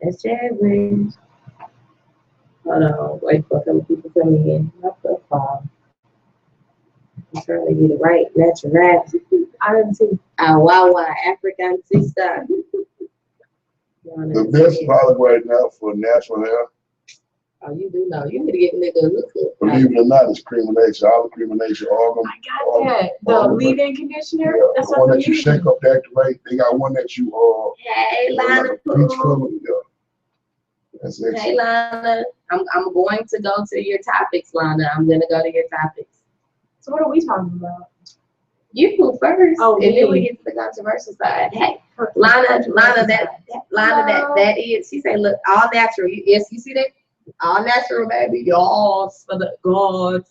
That's Jasmine. Hold on, wait for some people coming in. Not the fall. I'm trying to get it right. Natural. I didn't see. Wawa, African sister. The best product right now for natural hair, Oh, you do know. You need to get a nigga a look up. believe it or not, is Creamination. All the Creamination, all I got that. The leave-in conditioner. Yeah, That's the what one I'm that you using. shake up to activate. They got one that you Hey, like Lana. a peach color. Yeah. That's Hey, excellent. Lana. I'm going to go to your topics, Lana. I'm gonna go to your topics. So what are we talking about? You go first, Oh, and then we me. get to the controversial side. Hey, Lana, that is. She said, "Look, all natural. Yes, you see that? All natural, baby. Yours for the gods.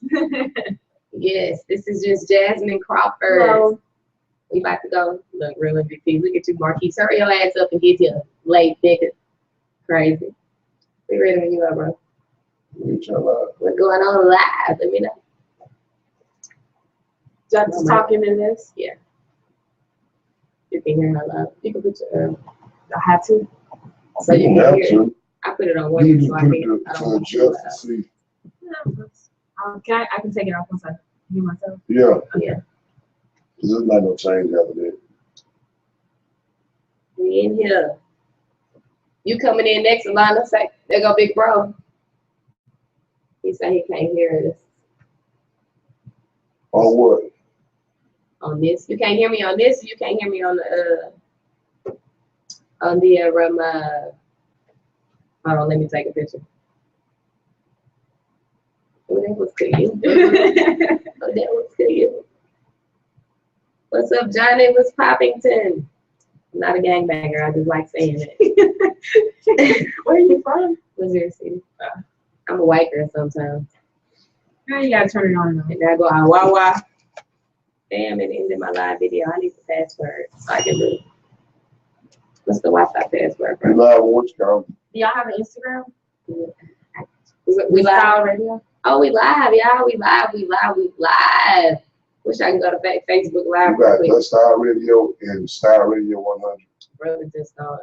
Yes, this is just Jasmine Crawford. Hello. We about to go. Look, real MVP. Look at you, Marquise. Hurry your ass up and get your late nigga. Crazy. We ready when you are, bro. What's going on live? Let me know. Just talking in this. Yeah. You can hear her loud. You can put your I had to. so you can have hear it. to. I put it on You one need so to I put can it I don't to want to adjust to see. I can take it off once I hear myself. Yeah. Yeah. Cause there's not no change after that. We in here. You coming in next, Alana? Say, there go Big Bro. He said he can't hear us On what? on this. You can't hear me on this. You can't hear me on the hold on, let me take a picture. Oh, that was to you. Oh, that was to you. What's up, Johnny? What's Poppington? I'm not a gangbanger. I just like saying it. Where are you from? Missouri City. I'm a white girl sometimes. Now you gotta turn it on though. And I go out, Wawa. Damn, it ended my live video. I need the password so I can do. What's the Wi-Fi password, You bro? live on which count? Do y'all have an Instagram? We live. Style Radio? Oh, we live, y'all. We live. Wish I can go to Facebook Live You real got quick. the Style Radio and Style Radio 100. Brother just don't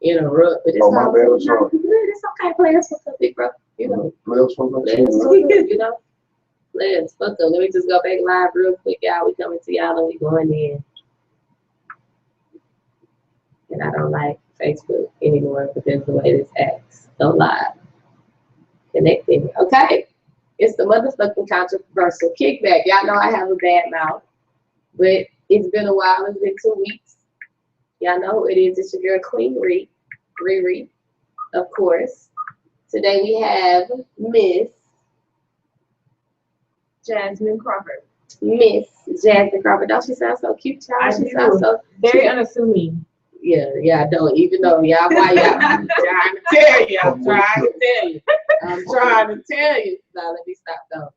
interrupt. But it's Oh, my all bad, good. sorry. It's okay. Players fuck up, big bro. You know. Players for them. Players fuck up, you know. Players fuck up. Let me just go back live real quick, y'all. We coming to y'all and we going in. And I don't like Facebook anymore because the way this acts. Don't lie. Connecting. Okay. It's the motherfucking controversial kickback. Y'all know I have a bad mouth. But it's been a while. It's been 2 weeks. Y'all know who it is. It's your girl Queen Riri, of course. Today we have Miss Jasmine Crawford. Jasmine Crawford. Don't she sound so cute, child? I She do. sounds so Very unassuming. Yeah, I don't even know. Y'all, why y'all? I'm trying to tell you. I'm trying to tell you. Now, let me stop though.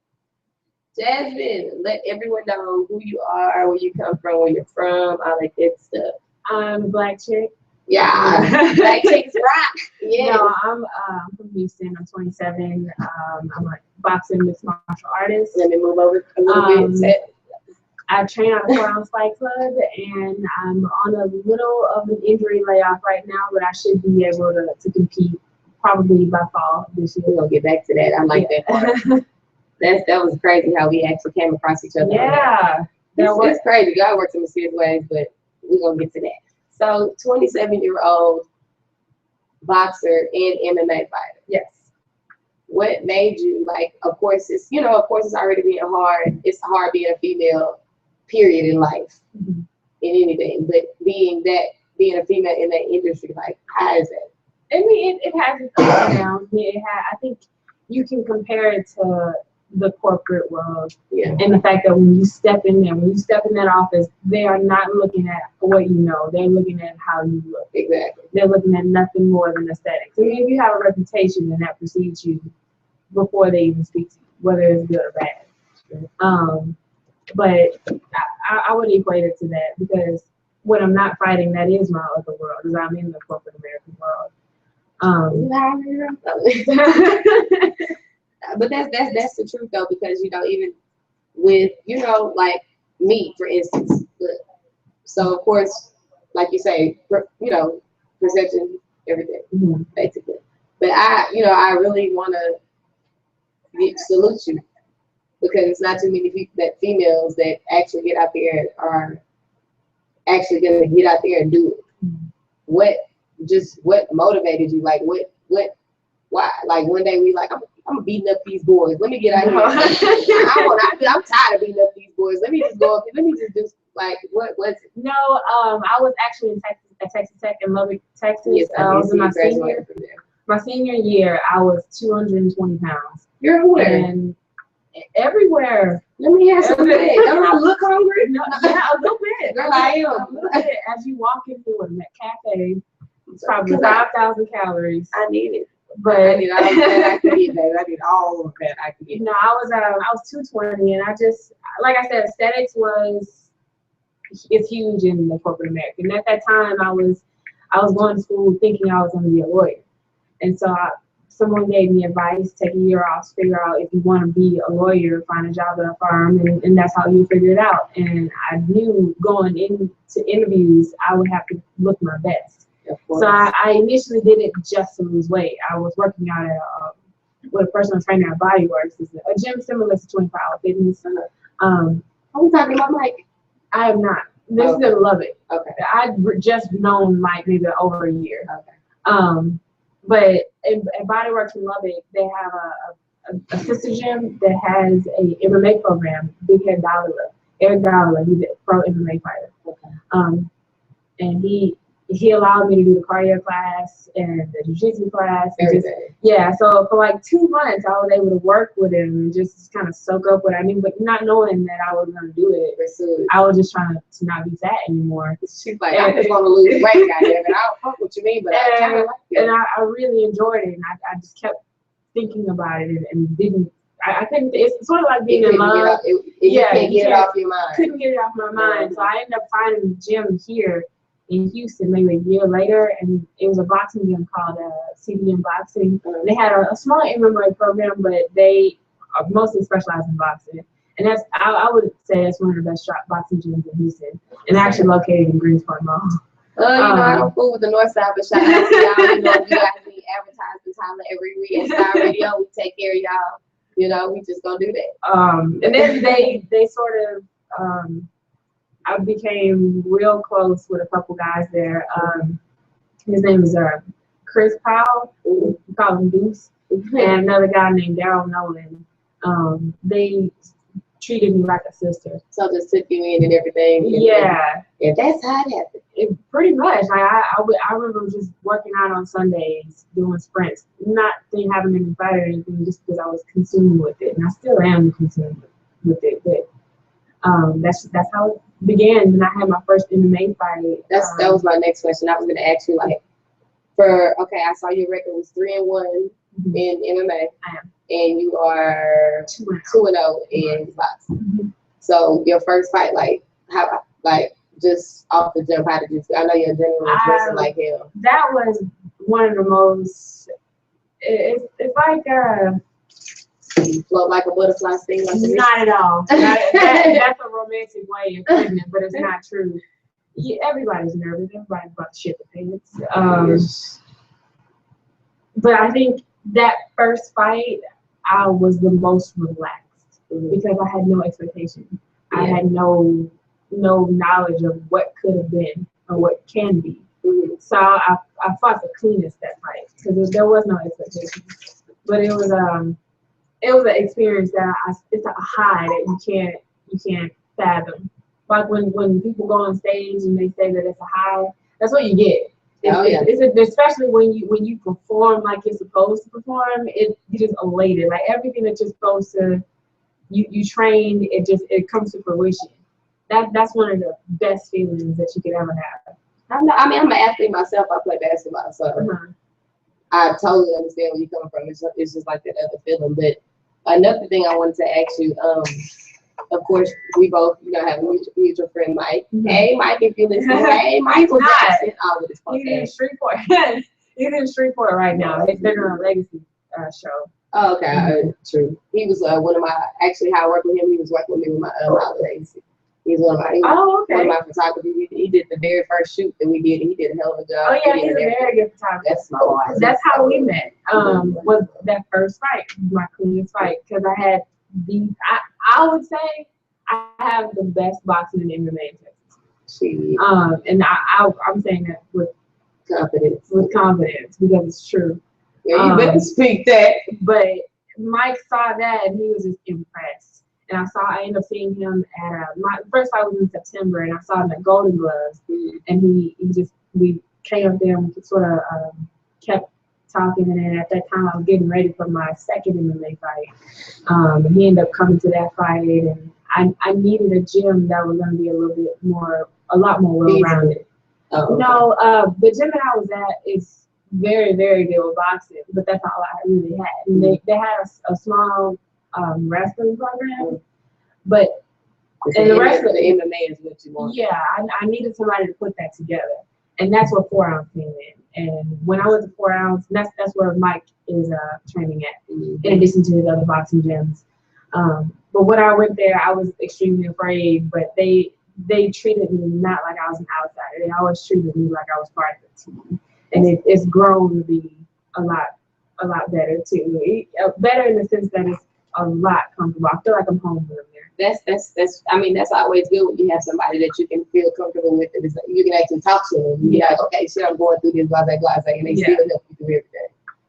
Jasmine, let everyone know who you are, where you come from, where you're from, all that good stuff. I'm a black chick. Yeah, black chicks rock. Yeah. No, I'm from Houston. I'm 27. I'm a boxing mixed martial artist. Let me move over a little bit. I train at a Crown Fight Club, and I'm on a little of an injury layoff right now, but I should be able to compete probably by fall this year. We're gonna get back to that. I like that part. That was crazy how we actually came across each other. Yeah. It's crazy. God works in mysterious ways, but we're gonna get to that. So 27-year-old boxer and MMA fighter. Yes. What made you like, of course it's already being hard. It's hard being a female, period, in life. Mm-hmm. In anything. But being a female in that industry, like, how is it? I mean, it has its ups and downs. I think you can compare it to the corporate world, and the fact that when you step in that office, they are not looking at what you know. They're looking at how you look. Exactly. They're looking at nothing more than aesthetics. I mean, if you have a reputation, then that precedes you before they even speak to you, whether it's good or bad. Sure. But I would equate it to that, because when I'm not fighting, that is my other world, because I'm in the corporate American world. But that's the truth though, because even with like me, for instance. So of course, like you say, perception everything, Mhm. basically. But I really want to salute you because it's not too many people that females that actually get out there and are actually gonna get out there and do it. What motivated you? Like why? Like one day we like, I'm beating up these boys. Let me get out here. I'm tired of beating up these boys. Let me just go up. Let me just do like what was it? No, I was actually in Texas at Texas Tech in Lubbock, Texas. Yes, I was in my graduated from there. senior year. I was 220 pounds, You're where? and everywhere. Let me ask you that. Don't I look hungry? No, yeah, a little bit. Girl, I am. A little bit. As you walk into a cafe, it's probably 5,000 calories. I need it. But I need all that I can get, baby. I need all of that I can get. No, I was 220, and I just, like I said, aesthetics is huge in the corporate America. And at that time, I was going to school thinking I was going to be a lawyer, and so someone gave me advice: take a year off, figure out if you want to be a lawyer, find a job at a firm, and that's how you figure it out. And I knew going into interviews, I would have to look my best. So I initially did it just to lose weight. I was working out at with a personal trainer at Body Works. It's a gym similar to 24 Hour Fitness. Are we talking about Mike? I am not. This is in Lubbock. Okay. I've just known Mike maybe over a year. Okay. But at Body Works in Lubbock, they have a sister gym that has a MMA program. Big Head Dollar, Eric Dollar, he's a pro MMA fighter. Okay. And he allowed me to do the cardio class and the jiu-jitsu class. Everything. Yeah, so for like 2 months, I was able to work with him and just kind of soak up what I knew, but not knowing that I was going to do it. I was just trying to not be fat anymore. She's like, I just want to lose weight, goddamn, and I don't fuck what you mean, but I kind of like it. And I really enjoyed it, and I just kept thinking about it and didn't. I couldn't. It's sort of like being in love. You can't get it off your mind. Couldn't get it off my mind, so I ended up finding a gym here in Houston maybe a year later, and it was a boxing gym called CBM Boxing. They had a small MMA program, but they are mostly specialized in boxing. And that's, I would say that's one of the best boxing gyms in Houston, and actually located in Greensboro Mall. I don't fool with the North Side, but shout out to y'all. You know, you guys be advertising Tyler every week at Star Radio. We take care of y'all. You know, we just gonna do that. And then they sort of, I became real close with a couple guys there. His name is Chris Powell. We call him Deuce. And another guy named Daryl Nolan. They treated me like a sister. So just took you in and everything. Yeah. And that's how it happened. Pretty much. Like I remember just working out on Sundays, doing sprints. Not having any fight or anything, just because I was consumed with it. And I still am consumed with it. But that's how it began. And I had my first MMA fight. That was my next question. I was going to ask you, like, I saw your record was 3-1 in MMA. I am. And you are 2-0 in boxing. Mm-hmm. So your first fight, just off the jump, how did you feel? I know your adrenaline was racing like hell. That was one of the most. It's like you float like a butterfly, sting like a not at all. That's a romantic way of putting it, but it's not true. Everybody's nervous. Everybody's about to shit the pants. But I think that first fight, I was the most relaxed because I had no expectation. Yeah. I had no knowledge of what could have been or what can be. Mm-hmm. So I fought the cleanest that fight because there was no expectation. But it was an experience that it's a high that you can't fathom. Like when people go on stage and they say that it's a high, that's what you get. It's especially when you perform like you're supposed to perform, you're just elated. Like everything that you're supposed to, you train, it comes to fruition. That's one of the best feelings that you could ever have. I'm an athlete myself. I play basketball, so I totally understand where you're coming from. It's just like that other feeling. But another thing I wanted to ask you, of course, we both, have a mutual friend, Mike. Mm-hmm. Hey, Mike, if you listen. Hey, Michael Jackson. He's in Shreveport. He's in Shreveport right now. It's been on a Legacy show. Oh, okay. True. He was one of my, actually, how I worked with him, he was working with me with my Legacy. He's one of my, Oh, one of okay. my photographers. He did the very first shoot that we did. He did a hell of a job. Oh yeah, He he's did a everything. very good photographer. That's my boy. That's how we met. Was that first fight, my cleanest fight, because I had I would say I have the best boxing in MMA in Texas. She And I'm saying that with confidence. confidence because it's true. Yeah, you better speak that. But Mike saw that and he was just impressed. And I ended up seeing him at my first fight was in September, and I saw him at Golden Gloves, and we came up there and we sort of kept talking. And then at that time, I was getting ready for my second MMA fight. And he ended up coming to that fight, and I needed a gym that was going to be a lot more well-rounded. Oh, okay. No, the gym that I was at is very, very good with boxing, but that's all I really had. And they had a small wrestling program, but And the rest of the MMA is what you want. yeah, I needed somebody to put that together, and that's what 4 Ounce came in. And when I went to 4 Ounce, that's where Mike is training at, in addition to his other boxing gyms. But when I went there, I was extremely afraid, but they treated me not like I was an outsider. They always treated me like I was part of the team, and it's grown to be a lot better too. Better in the sense that it's a lot comfortable. I feel like I'm home when I'm there. That's I mean, that's always good when you have somebody that you can feel comfortable with, and you can actually talk to them. You be like, okay, shit, I'm going through this, blah, blah, blah, and they still help you through everything.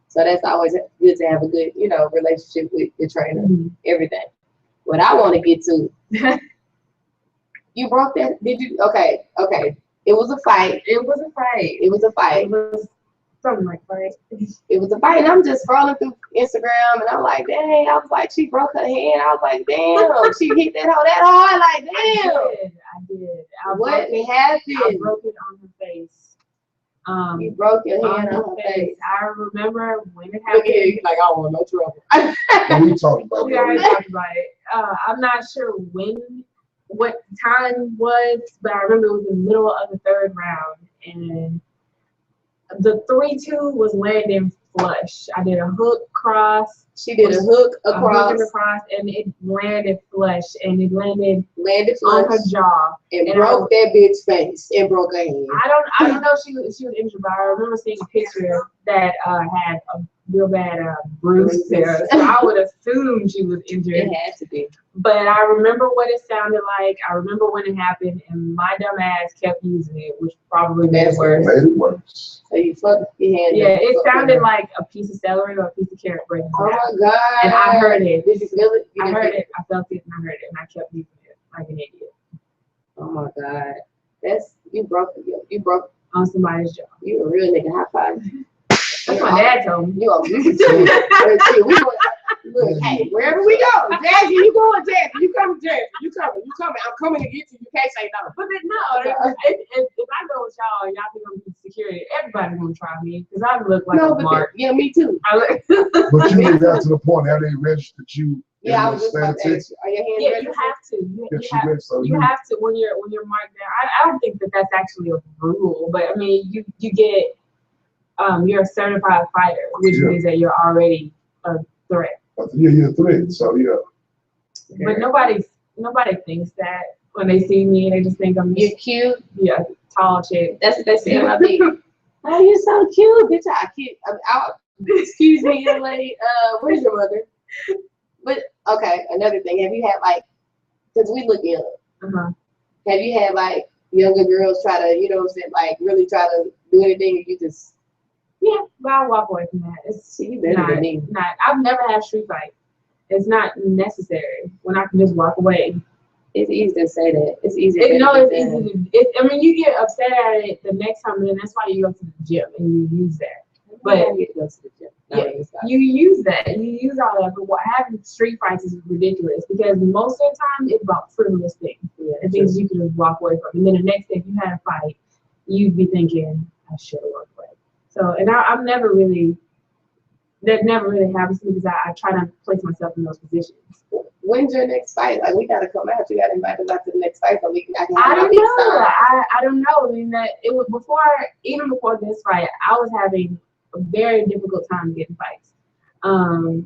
So that's always good to have a good, relationship with your trainer, everything. What I want to get to, you broke that, did you? Okay. It was a fight. It was a fight. It was a fight. It was something like fight. It was a fight, and I'm just scrolling through Instagram, and I'm like, dang, I was like, she broke her hand. I was like, damn, she hit that hoe that hard, like, damn. I did. What I happened? broke it on her face. You broke your hand on her face. I remember when it Look happened. here, you like, I don't want no trouble. What we talking about? We already talked about it. I'm not sure what time was, but I remember it was in the middle of the 3rd round, and the 3-2 was landing flush. I did a hook cross. She did a hook across, and it landed flush, and it landed flush on her jaw and broke that bitch face and broke her hand. I don't know if she was injured, but I remember seeing a picture that had a real bad bruise there. So I would assume she was injured. It had to be. But I remember what it sounded like. I remember when it happened, and my dumb ass kept using it, which probably made it worse. Made it worse. So you fucked your hand. Yeah, it sounded like a piece of celery or a piece of carrot breaking. Oh my God. And I heard it. Did you feel it? I heard it. I felt it, and I heard it, and I kept using it like an idiot. Oh my God. You broke On somebody's jaw. you a real nigga. High five. That's what my dad told me. You are look, hey, wherever we go, Jazzy, you going, Jazzy, you coming, Jazzy, you coming. I'm coming to get you. You can't say no. But then, no, if I go with y'all and y'all think I'm getting security, everybody's gonna try me because I look like a mark. Yeah, me too. But you really got to the point how they registered you. Yeah, I was just about to ask you, are your hands ready? You have to. You have to when you're marked there. I don't think that's actually a rule, but I mean, you get you're a certified fighter, which means that you're already a threat. Yeah, you're a threat. So yeah. But nobody thinks that when they see me. They just think I'm You're cute. Yeah, tall chick. That's what they say about me. Oh, you're so cute, bitch. I cute. Excuse me, young lady. Where's your mother? But okay, another thing. Have you had because we look young. Have you had younger girls try to, really try to do anything, and you just? Yeah, but I'll walk away from that. It's you better than me. I've never had a street fight. It's not necessary when I can just walk away. It's easy to say that. It's easy. It's easy. I mean, you get upset at it the next time, and then that's why you go to the gym and you use that. But you go to the gym. You use that. You use all that. But what having street fights is ridiculous because most of the time it's about frivolous things. And things you can just walk away from. And then the next day, if you had a fight, you'd be thinking, I should have walked away. So, and I've never really, that never really happens to me because I try not to place myself in those positions. When's your next fight? We gotta come out. You gotta invite us out to the next fight so I don't know. I don't know. I mean, that it was even before this fight, I was having a very difficult time getting fights. You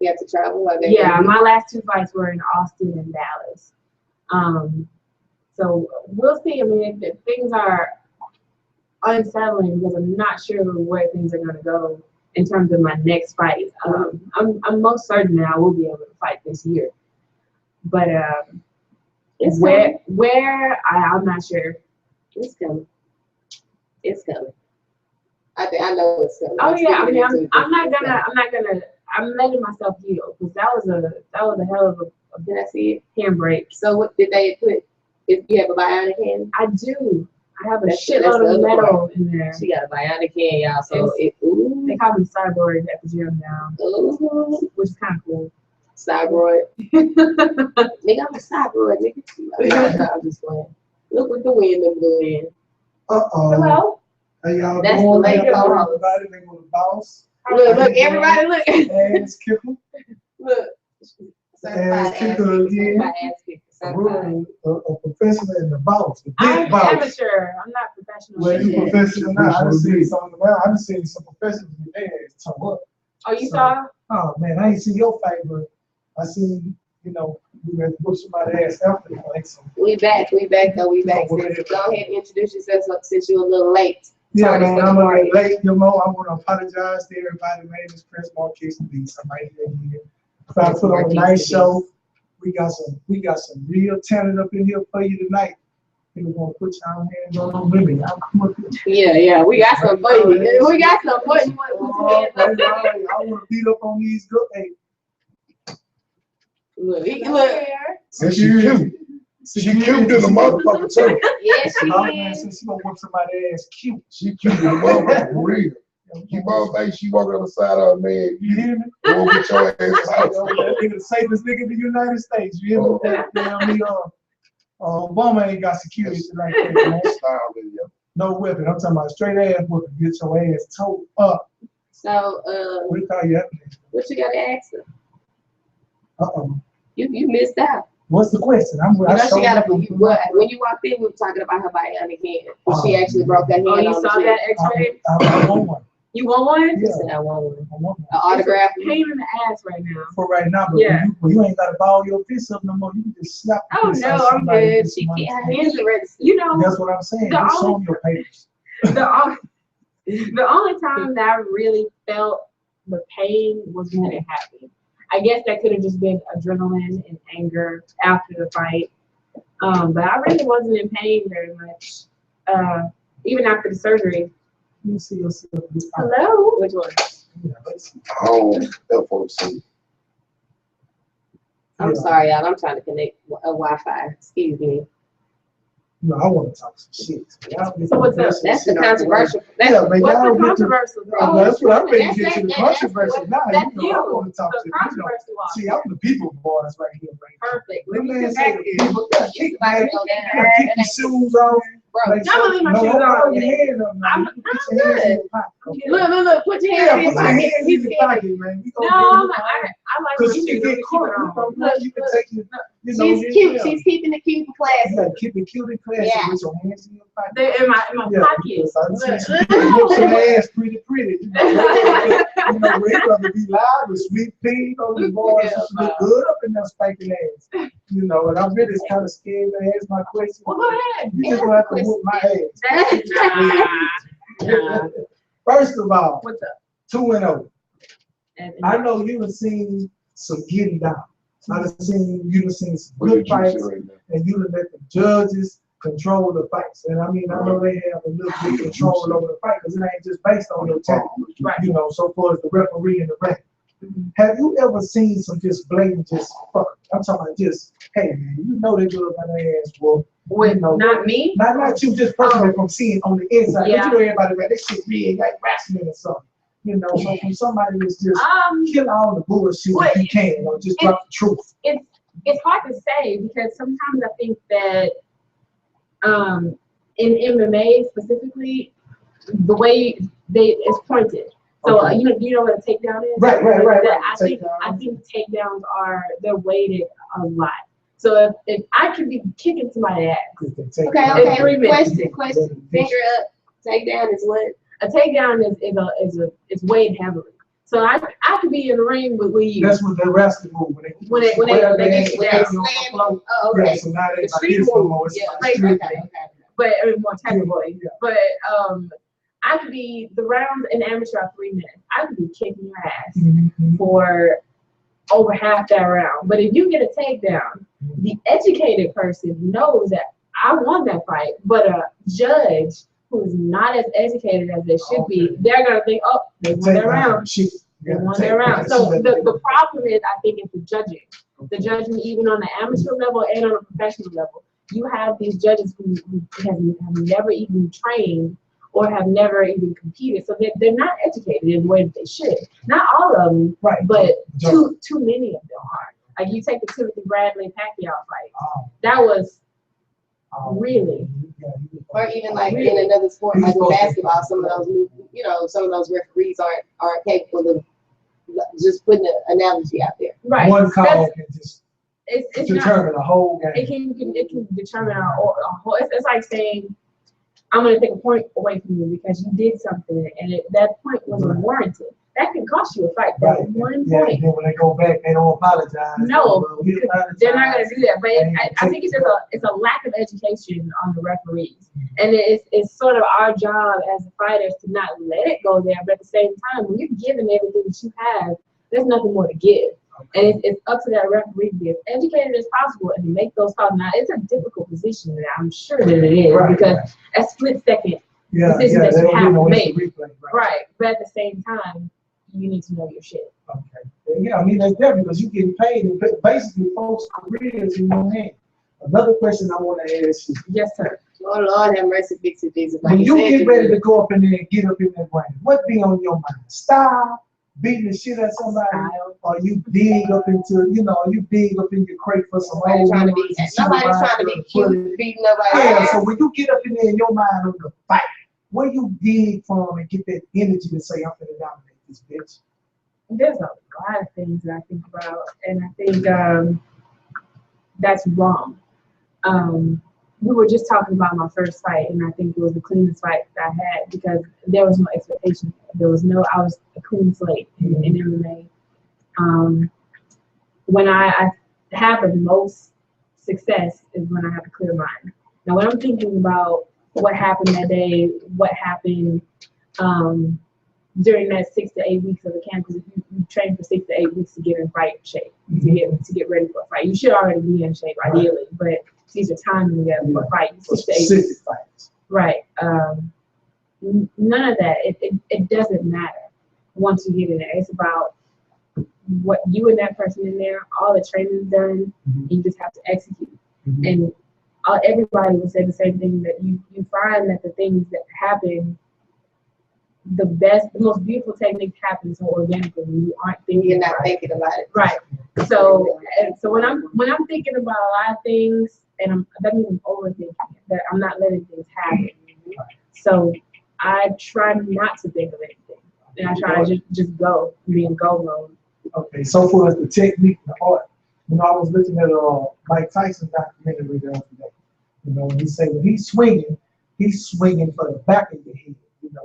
have to travel? Yeah, my last 2 fights were in Austin and Dallas. So we'll see. I mean, if things are unsettling because I'm not sure where things are going to go in terms of my next fight. I'm most certain that I will be able to fight this year, but I'm not sure. It's coming. It's coming. I know it's coming. Oh yeah, I mean, I'm letting myself heal because that was a hell of a Did I see it? handbrake. So what did they put? If you have a bionic hand? I do. I have a That's shitload the of other metal in there. She got a bionic hand, y'all. So ooh, They call me Cyborg at the gym now, ooh, which is kind of cool. cyborg. Nigga, I'm a cyborg, nigga. I'm just playing. Look what the wind done blew in. Hello. Hey, y'all That's doing? the lady Hello, boss. everybody. They go to boss. Look, everybody look. Ass kicker. Look. Ass kicker again. Certified ass kicker. Certified. A professional and the boss. The I'm big boss. amateur. I'm not professional. Well, you Yeah. professional now. I done seen some of them. I done seen some professionals with their ass turned up. Oh, you saw? Oh, man, I ain't seen your fight, but I seen, you know, you had to put somebody's ass after the fight. So. We back though, we back. Go ahead and introduce yourself since you're a little late. Yeah, Sorry man, for the I'm a party. little late, you know. I want to apologize to everybody. My name is Prince Marquis Beats. I'm right here. So I put on a nice show. We got some real talent up in here for you tonight. We're gonna put y'all hands on women. Y'all come up here. Yeah, we got some for you. We got some for you. I want to beat up on these good. Hey, Look. And she cute. She cute to the motherfucker too. Yes, she Oh, man, is. since she gonna whip somebody's ass cute. She cute to the motherfucker for real. You motherfucker, she walking on the side of her man. You hear me? Go get your ass out. That nigga the safest nigga in the United States. You hear me? Damn me, Obama ain't got security like that, man. Style in you. No whipping. I'm talking about straight ass whipping. Get your ass towed up. So, What call you after that? what you gotta ask her? Uh-oh. You missed out. What's the question? You know, she got when you walked in, we were talking about her bionic hand. She actually broke her hand Oh, you on the saw chair. that X-ray? I want one. You want one? She said, I want one. I want An one. autograph. It's a pain in the ass right now. For right now, but Yeah. when you ain't got to ball your fist up no more. You can just slap the Oh fist no, out I'm somebody and good. get She some money. can't, her hands are ready. You know, That's what I'm saying. The Just show only- them your papers. the only time that I really felt the pain was when it happened. I guess that could have just been adrenaline and anger after the fight. But I really wasn't in pain very much. Even after the surgery. You see yourself. Hello? Which one? Yeah, let's see. Home FOC. I'm sorry, y'all. I'm trying to connect a Wi-Fi. Excuse me. No, I want to talk some shit. Y'all get So what's up? this That's the shit out the way. controversial. Yeah, man, What's y'all the get to. controversial? Oh, that's what I'm ready to That's- get to the that's- controversy now. That's You know, I you. want to talk The to you. You know. controversial one. See, I'm the people boys right here, right? Perfect. Let me Get say back the here. people. Yeah, kick, Somebody man. go down. Yeah, kick your shoes off. Bro, Like, I'm gonna leave my shoes don't on. hold your hand up, man. I'm You put your hands in your pocket. look. Put your Yeah, hands in your put your hands pocket. in He's your scared. pocket, man. We No, gonna get I like my because you shoes. can get Keep caught. it on. You can take your, you know, She's cute. yeah. She's keeping it cute and You classy. gotta keep it cute and classy Yeah. with your hands in your pocket. They're in my Yeah, pocket. because I see Look. some people whip some ass pretty. You know, we rather be loud with sweet pea on the boys. Yeah, She look good up in them spanking ass. You know, and I'm really kind of scared to ask my question. Well, go ahead. You just gonna have to whoop my ass. Nah. First of all, What's up? 2-0. I know you have seen some getting down. I've seen you have seen some What good did you fights, say right now? and you have let the judges control the fights. And I mean, I know they have a little bit of control over the fight because it ain't just based on your talent. Right. You know, so far as the referee and the ref. Have you ever seen some just blatant, just fuck? I'm talking about just, hey man, you know they good by their ass, well, With you know, not me? not you, just personally from seeing on the inside. Yeah. But you know everybody, man, they shit real like wrestling or something. You know, so from somebody that's just kill all the bullshit Well, if you can, or just drop the truth. It's hard to say because sometimes I think that in MMA specifically, the way it's pointed. So Okay. you know what a takedown is? Right. I Takedown. think takedowns they're weighted a lot. So if I could be kicking somebody's ass, Okay. 3 minutes. Question. Finger up. Take down is what? a takedown is weighted heavily. So I could be in the ring with you. That's what the wrestling move. When they get you down. Oh, Yeah, okay. so now they The like street this no move. more. It's Yeah, like okay, street. okay. But more technically. Yeah. But I could be the rounds in amateur are 3 minutes. I could be kicking your ass Mhm. for over half that round. But if you get a takedown, the educated person knows that I won that fight. But a judge who is not as educated as they should be, they're gonna think, oh, they won their round. Shit. They won their round. So the problem is, I think, it's the judging. The judgment, even on the amateur level and on a professional level, you have these judges who have never even trained or have never even competed, so they're not educated in the way that they should. Not all of them, Right. but too many of them are. Like you take the Timothy Bradley Pacquiao fight, that was really. Or even like in another sport, like in basketball, some of those, some of those referees aren't capable of just putting an analogy out there. Right. One call can just It's determine a whole not. game. It can determine a whole. It's like saying, I'm going to take a point away from you because you did something, and that point was unwarranted. That can cost you a fight. That one Yeah, point. and then when they go back, they don't apologize. No, We apologize. they're not going to do that. But And I think it's a lack of education on the referees, and it's sort of our job as fighters to not let it go there. But at the same time, when you're giving everything that you have, there's nothing more to give. And it's up to that referee to be as educated as possible and to make those calls. Now, it's a difficult position, and I'm sure that it is, because a split second decision that you have to make. Right. But at the same time, you need to know your shit. Okay. Yeah, I mean, that's definitely because you're getting paid, and basically, folks' careers in your hand. Another question I want to ask you. Yes, sir. Oh, Lord have mercy, fix it, Jesus. When you get ready to go up in there and get up in that ring, what be on your mind? Style? Beating the shit out of somebody? Or you dig up into, you dig up in your crate for some old Nobody's memories and nobody's trying to be cute, beating nobody. Yeah, so when you get up in there in your mind on the fight, where you dig from and get that energy to say, I'm gonna dominate this bitch? There's a lot of things that I think about, and I think that's wrong. We were just talking about my first fight, and I think it was the cleanest fight that I had because there was no expectation. I was a clean slate in MMA. When I have the most success is when I have a clear mind. Now, when I'm thinking about what happened that day, what happened during that 6 to 8 weeks of the camp, because if you train for 6 to 8 weeks to get in fight shape, to get ready for a fight, you should already be in shape ideally, but these are timing together for a fight, 6 to 8 weeks. Right. None of that. It doesn't matter once you get in there. It's about what you and that person in there, all the training is done, you just have to execute. And everybody will say the same thing, that you find that the things that happen, the most beautiful technique happens so organically when you aren't thinking. You're not thinking about it. Right. So when I'm thinking about a lot of things, and that means I'm overthinking it, that I'm not letting things happen. So I try not to think of anything, and I try to just go, be in go mode. Okay, so for the technique, the art, I was looking at Mike Tyson documentary the other day. And he said when he's swinging for the back of your head.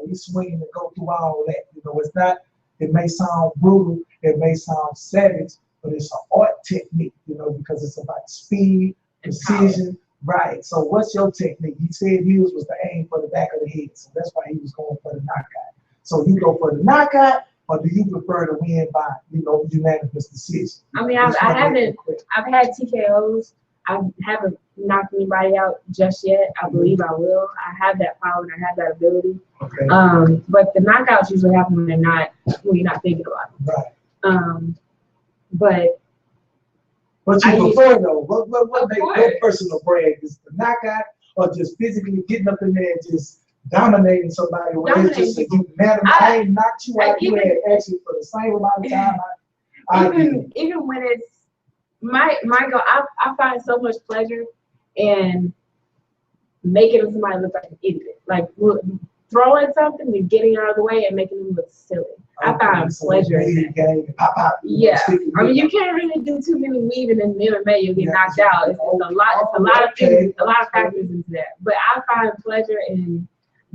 He's swinging to go through all that. It's not. It may sound brutal, it may sound savage, but it's an art technique. Because it's about speed, precision. Right. So what's your technique? He said his was to aim for the back of the head, so that's why he was going for the knockout. So you go for the knockout, or do you prefer to win by unanimous decision? I mean, I've had TKOs. I haven't knocked anybody out just yet. I believe I will. I have that power and I have that ability. Okay. But the knockouts usually happen when you're not thinking about it. Right. But you prefer though? What makes your personal brand? Is the knockout or just physically getting up in there and just dominating somebody? It's just I ain't knocked you out. You had actually for the same amount of time. Even when it's my goal, I find so much pleasure in making somebody look like an idiot. Like throwing something and getting out of the way and making them look silly. I find pleasure in that. Yeah. I mean, you can't really do too many weaving in MMA, you'll get knocked out. It's a lot of things, a lot of factors into that. But I find pleasure in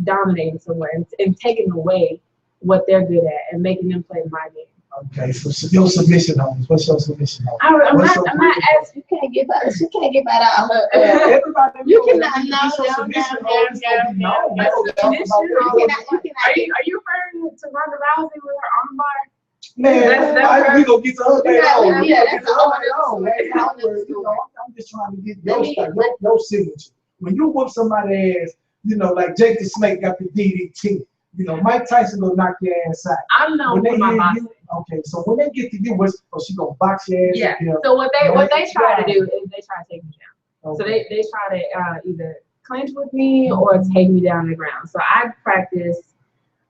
dominating someone and taking away what they're good at and making them play my game. Okay, so your submission homes. What's your submission home? I'm What's not your asking. You can't give out. She can't give out all her. Everybody You knows cannot. that No, your no, submission no, home is gonna be no, known. no. They don't talk Submission about You that. cannot. You cannot. Are you referring to Ronda Rousey with her arm bar? Man, That's we gonna get to her later Yeah, on. yeah, We that's gonna a whole get to her other later on. story. You know, I'm just trying to get Let your me- stuff, your signature. When you whoop somebody's ass, you know, like Jake the Snake got the DDT. You know, Mike Tyson gonna knock your ass out. I'm known for my boxing. Okay, so when they get to you, she gonna box your ass? Yeah. You know? So what they try to Yeah. do is they try to take me down. So Okay. they try to either clinch with me or take me down the ground. So I practice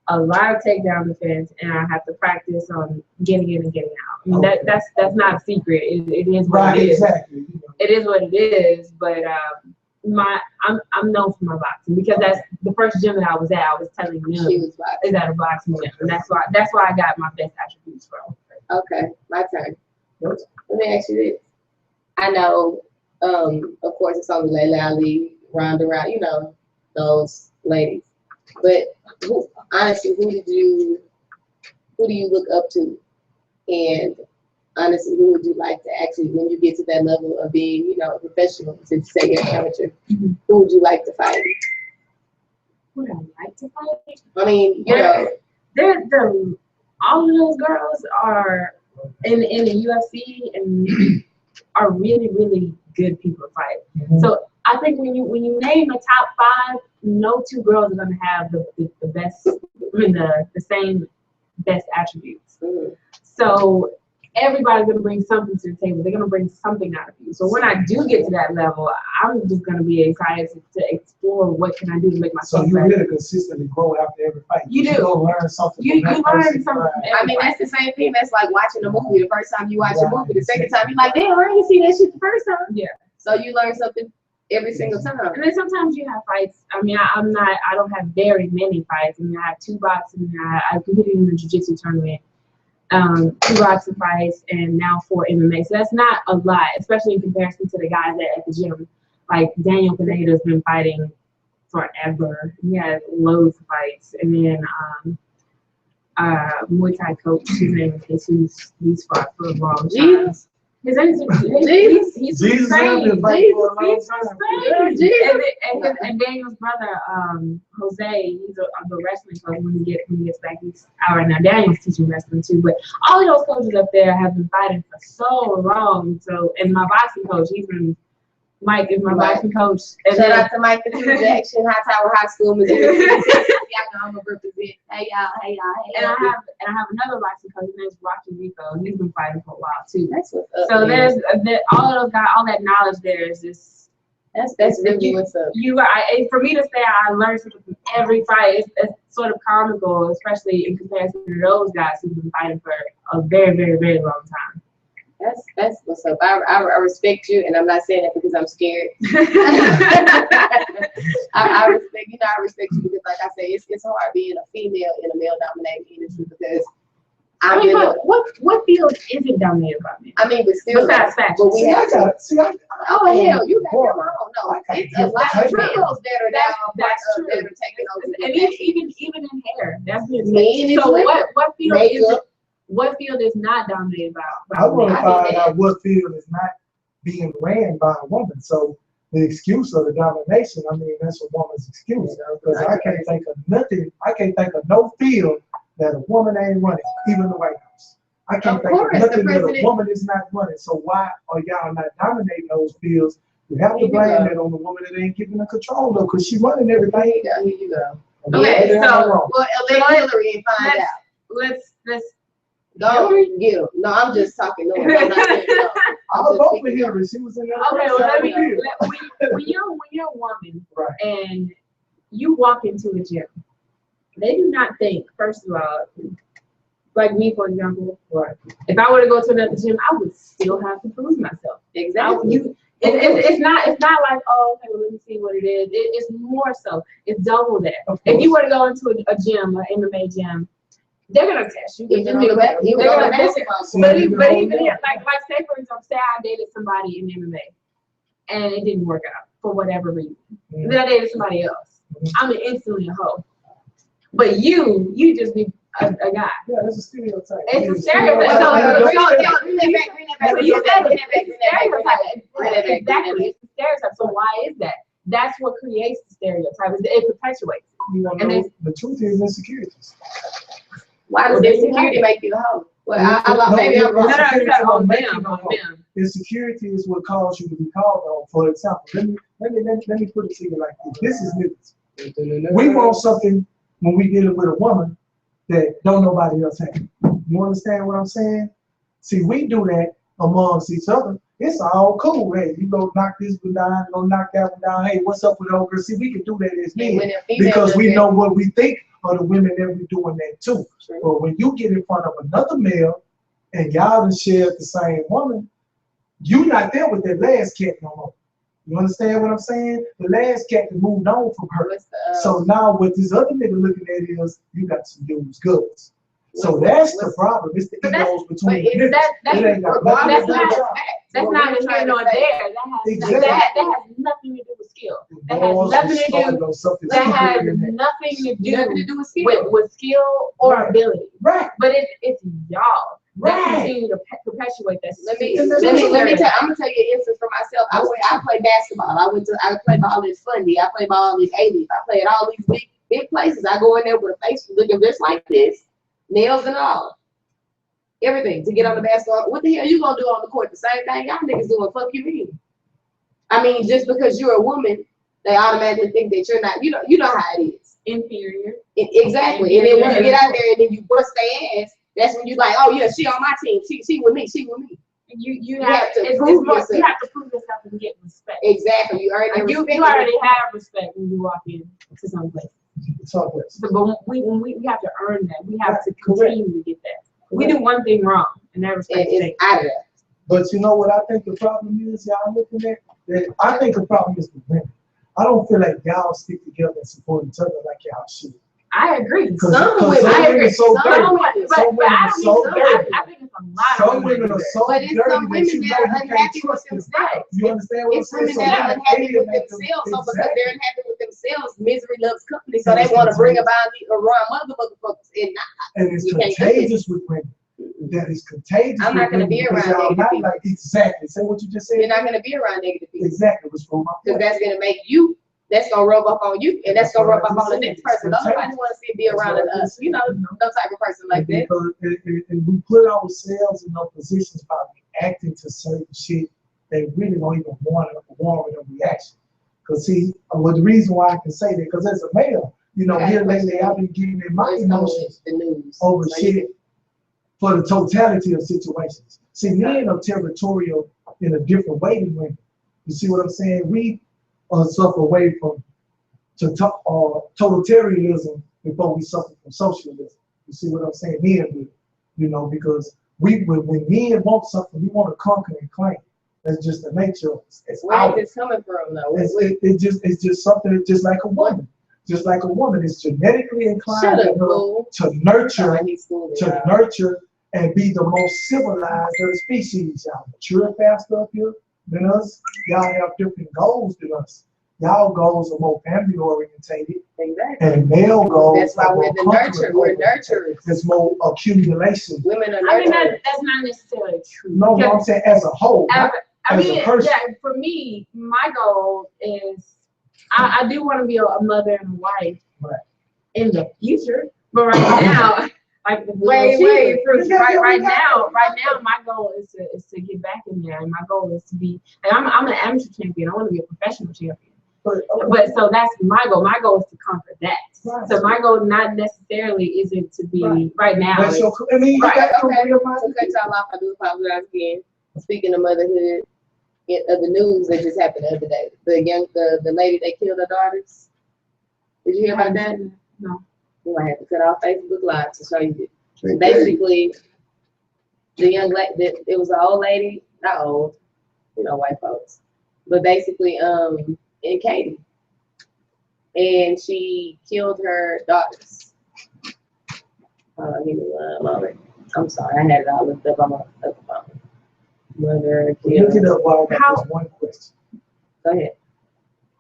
a lot of takedown defense, and I have to practice on getting in and getting out. I mean, Okay. that's not a secret. It is what Right, it is. exactly. You know. It is what it is. But I'm known for my boxing because that's the first gym that I was at. I was telling She them was like, is at a boxing gym, and that's why I got my best attributes from. okay, my turn. Let me ask you this. I know, of course, it's only Layla Ali, Ronda Rousey, you know, those ladies. But honestly, who do you look up to? And honestly, who would you like to actually, when you get to that level of being, you know, a professional, to say you're amateur, who would you like to fight? Would I like to fight? I mean, you know, all of those girls are in the UFC and are really, really good people to fight. Mhm. So I think when you name a top 5, no two girls are gonna have the best, the same best attributes. mm, So everybody's gonna bring something to the table. They're gonna bring something out of you. So when I do get to that level, I'm just gonna be excited to explore what can I do to make So myself you better. really consistently grow after every fight. You do. Gonna learn something. You from that learn person. something. Right. I mean, that's the same thing. That's like watching a movie. The first time you watch a Right. movie, the second time you're like, damn, I didn't see that shit the first time. Yeah. So you learn something every single time. And then sometimes you have fights. I mean, I don't have very many fights. I mean, I have 2 boxing. I competed in the jiu-jitsu tournament, 2 boxing fights, and now 4 MMA. So that's not a lot, especially in comparison to the guys at the gym. Like Daniel Pineda's been fighting forever. He had loads of fights. And then Muay Thai coach, his name is Jesus. He's fought for a long time. Jesus. His name is Jesus. He's Jesus Spain. has been fighting for a long He's from time. Spain. Jesus. And Daniel's brother, Jose, he's a wrestling coach. When he gets back, he's out right now. Daniel's teaching wrestling too. But all of those coaches up there have been fighting for so long. So, and my boxing coach, Mike is my Right. boxing coach. And Shout then, out to Mike the Two Jackson, High Tower High School, Missouri. Y'all know I'm gonna represent. Hey y'all, hey y'all, hey and I y'all. have another boxing coach. His name's Rocky Rico. He's been fighting for a while too. That's what's up. So man. there's all of those guys, all that knowledge there is just. That's really what's up. For me to say I learned something from every fight, it's sort of comical, especially in comparison to those guys who've been fighting for a very, very, very long time. That's what's up. I respect you, and I'm not saying that because I'm scared. I respect you because, like I say, it's hard being a female in a male-dominated industry because I'm in a. What field isn't dominated by men? I mean, but still, Besides fashion. but we have to. Oh hell, you got Boy, your own. No, I can't it's a get lot of that. girls that are That's now true. that are taking over. And even in hair, that's been Men as so. well. What field is not dominated by I want to men? find out what field is not being ran by a woman. So the excuse of the domination, I mean, that's a woman's excuse. Because I can't think of nothing. I can't think of no field that a woman ain't running, even the White House. I can't Of think course, of the nothing that a president- woman is not running. So why are y'all not dominating those fields? You have to Here you blame go. that on the woman that ain't giving the control though, because she running everything. Here you go. Okay, Yeah, so- wrong. Well, elect Hillary and find Let's- out. Let's Go get him. No, I'm just talking. No, I'm not saying no. I'll vote for Hillary. She was in there. Okay, first well, time here. when you're a woman Right. and you walk into a gym, they do not think, first of all, like me, for example, Right. if I were to go to another gym, I would still have to prove myself. Exactly. It's not like, oh, okay, well, let me see what it is. It's more so. It's double that. Of If you course. were to go into a gym, an MMA gym, they're gonna test you. Even on the They're gonna test you. basketball But court. even here, like say for example, say I dated somebody in MMA and it didn't work out for whatever reason. Mhm. Then I dated somebody else. Mhm. I'm instantly a hoe. But you just be a guy. Yeah, that's a stereotype. It's a stereotype. So, So, exactly, it's a stereotype. So why is that? That's what creates the stereotype. It perpetuates. You wanna And know, then- the truth is insecurities. Why does insecurity make you a hoe? Well, maybe I'm wrong. On them. Insecurity is what caused you to be called on. For example, let me put it to you like this. This is niggas. We want something when we dealing with a woman that don't nobody else have. You understand what I'm saying? See, we do that amongst each other. It's all cool. Hey, you go knock this one down, go knock that one down. Hey, what's up with old girl? See, we can do that as men because we know what we think of the women that we doing that too. True. But when you get in front of another male and y'all done shared the same woman, you not there with that last cat no more. You understand what I'm saying? The last cat moved on from her. So now what this other nigga looking at is you got some dudes goods. So that's the problem. It's the egos between the niggas. It ain't got nothing to do with y'all. That's not a here nor there. That has nothing to do with skill. That has Balls nothing is to do. started on something That stupid has in there. nothing to Nothing to do do with skill. with skill or Right. ability. Right, But it's y'all that right. continue to perpetuate that. Let me And tell. that's I'm what- gonna tell you an instance for myself. I played basketball. I played ball in Fundy. I played ball in A-Leaf. I played all these big places. I go in there with a face looking just like this, nails and all, everything to get on the basketball. What the hell you gonna do on the court? The same thing y'all niggas doing. Fuck you mean? I mean, just because you're a woman, they automatically think that you're not. You know how it is. Inferior. Exactly. And then when you get out there and then you bust their ass, that's when you like, oh yeah, she on my team. She with me. She with me. You have have to to prove you yourself. have to prove yourself and get respect. Exactly. You earn their You respect. already have respect when you walk in to some place. Talk less. But when we have to earn that. We have to Correct. continue to get that. We do one thing wrong, and that And respect it's takes. out of there. But you know what I think the problem is, y'all looking at? That I think the problem is the women. I don't feel like y'all stick together and support each other like y'all should. I agree. Cause Some some women- women I agree. are so Some dirty. women- But Some women I are don't so think dirty. I think it's a lot Some of women are so But it's dirty some that women you that know are you can't unhappy with trust them. themselves. You understand what I'm It's saying? women So that are they unhappy with alienate them. themselves. So because Exactly. they're unhappy with themselves, misery loves company. So And they it's want to bring contagious. about the around motherfuckers and not. And it's You can't do contagious with women. That is contagious. I'm not with gonna women be because around y'all negative not people. like exactly. Say what you just said. You're not gonna be around negative people Exactly. What's wrong? because that's gonna make you. That's gonna rub off on you, and that's gonna rub off on the next person. Nobody want to see be around us. You know, no type of person like that. Because and we put ourselves in those positions by reacting to certain shit they really don't even warrant a reaction. Because see, well, the reason why I can say that, because as a male, you know, here lately I've been getting in my emotions The news over So you shit for the totality of situations. See, men are territorial in a different way than women. You see what I'm saying? We suffer away from totalitarianism before we suffer from socialism. You see what I'm saying? Men do, you know, because when men want something, we want to conquer and claim. That's just the nature of it. It's Where out. is this coming from, though? It's just something just like a woman. Just like a woman, it's genetically inclined Shut up, in her fool. to nurture, Oh, he's fooling to y'all. nurture and be the most civilized of the species. Y'all mature faster up here than us. Y'all have different goals than us. Y'all goals are more family orientated, Exactly. and male goals That's why are we're more the nurture. We're conquering. nurturers. There's more accumulation. Women are I mean nurturers. that's not necessarily true. No, what I'm saying as a whole. not I as a mean, person. yeah, for me, my goal is I do want to be a mother and a wife Right. in the future, but right now, like Way right now, my goal is to get back in there, and my goal is to be. Like, I'm an amateur champion. I want to be a professional champion. But So that's my goal. My goal is to conquer that. Right. So my goal not necessarily isn't to be right now. that's your, I mean, you Right, got your okay. real To mind. cut y'all off, I do apologize again. Speaking of motherhood, of the news that just happened the other day, the lady they killed her daughters. Did you hear about that? No. We might have to cut off Facebook Live to show you. Basically, the young lady, it was an old lady, not old, you know, white folks, but basically, in Katy, and she killed her daughters. Give me one moment. I'm sorry, I had it all looked up on my phone. Mother Look killed. it up while I How- got this one question. Go ahead.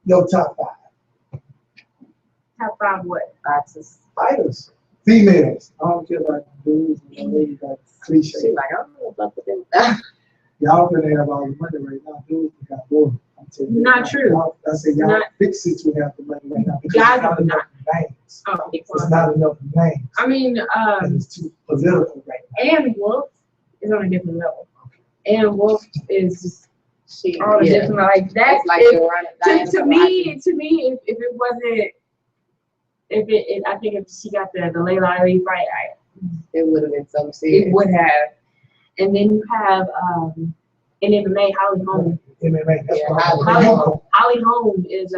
Your top 5 Top 5 what? Boxes. fighters, Females, I don't care about dudes and ladies, like cliche. She like, I don't know fuck with them. Y'all finna have all the money right now, dudes got more. I'm telling you. Not true. I say y'all Not- fix it to have the money right now because Guys it's not do enough names. Oh, It's not enough names. I mean, And it's too political right now. Ann Wolf is on a different level. Ann Wolf is just She, on a yeah. different, like that. It's like if- Diana to me, if it wasn't, I think if she got the Layla Ali fight, it would have been something serious. it would have. And then you have in MMA, Holly Holm. MMA, that's Yeah, what Holly Holly, Holly Holm is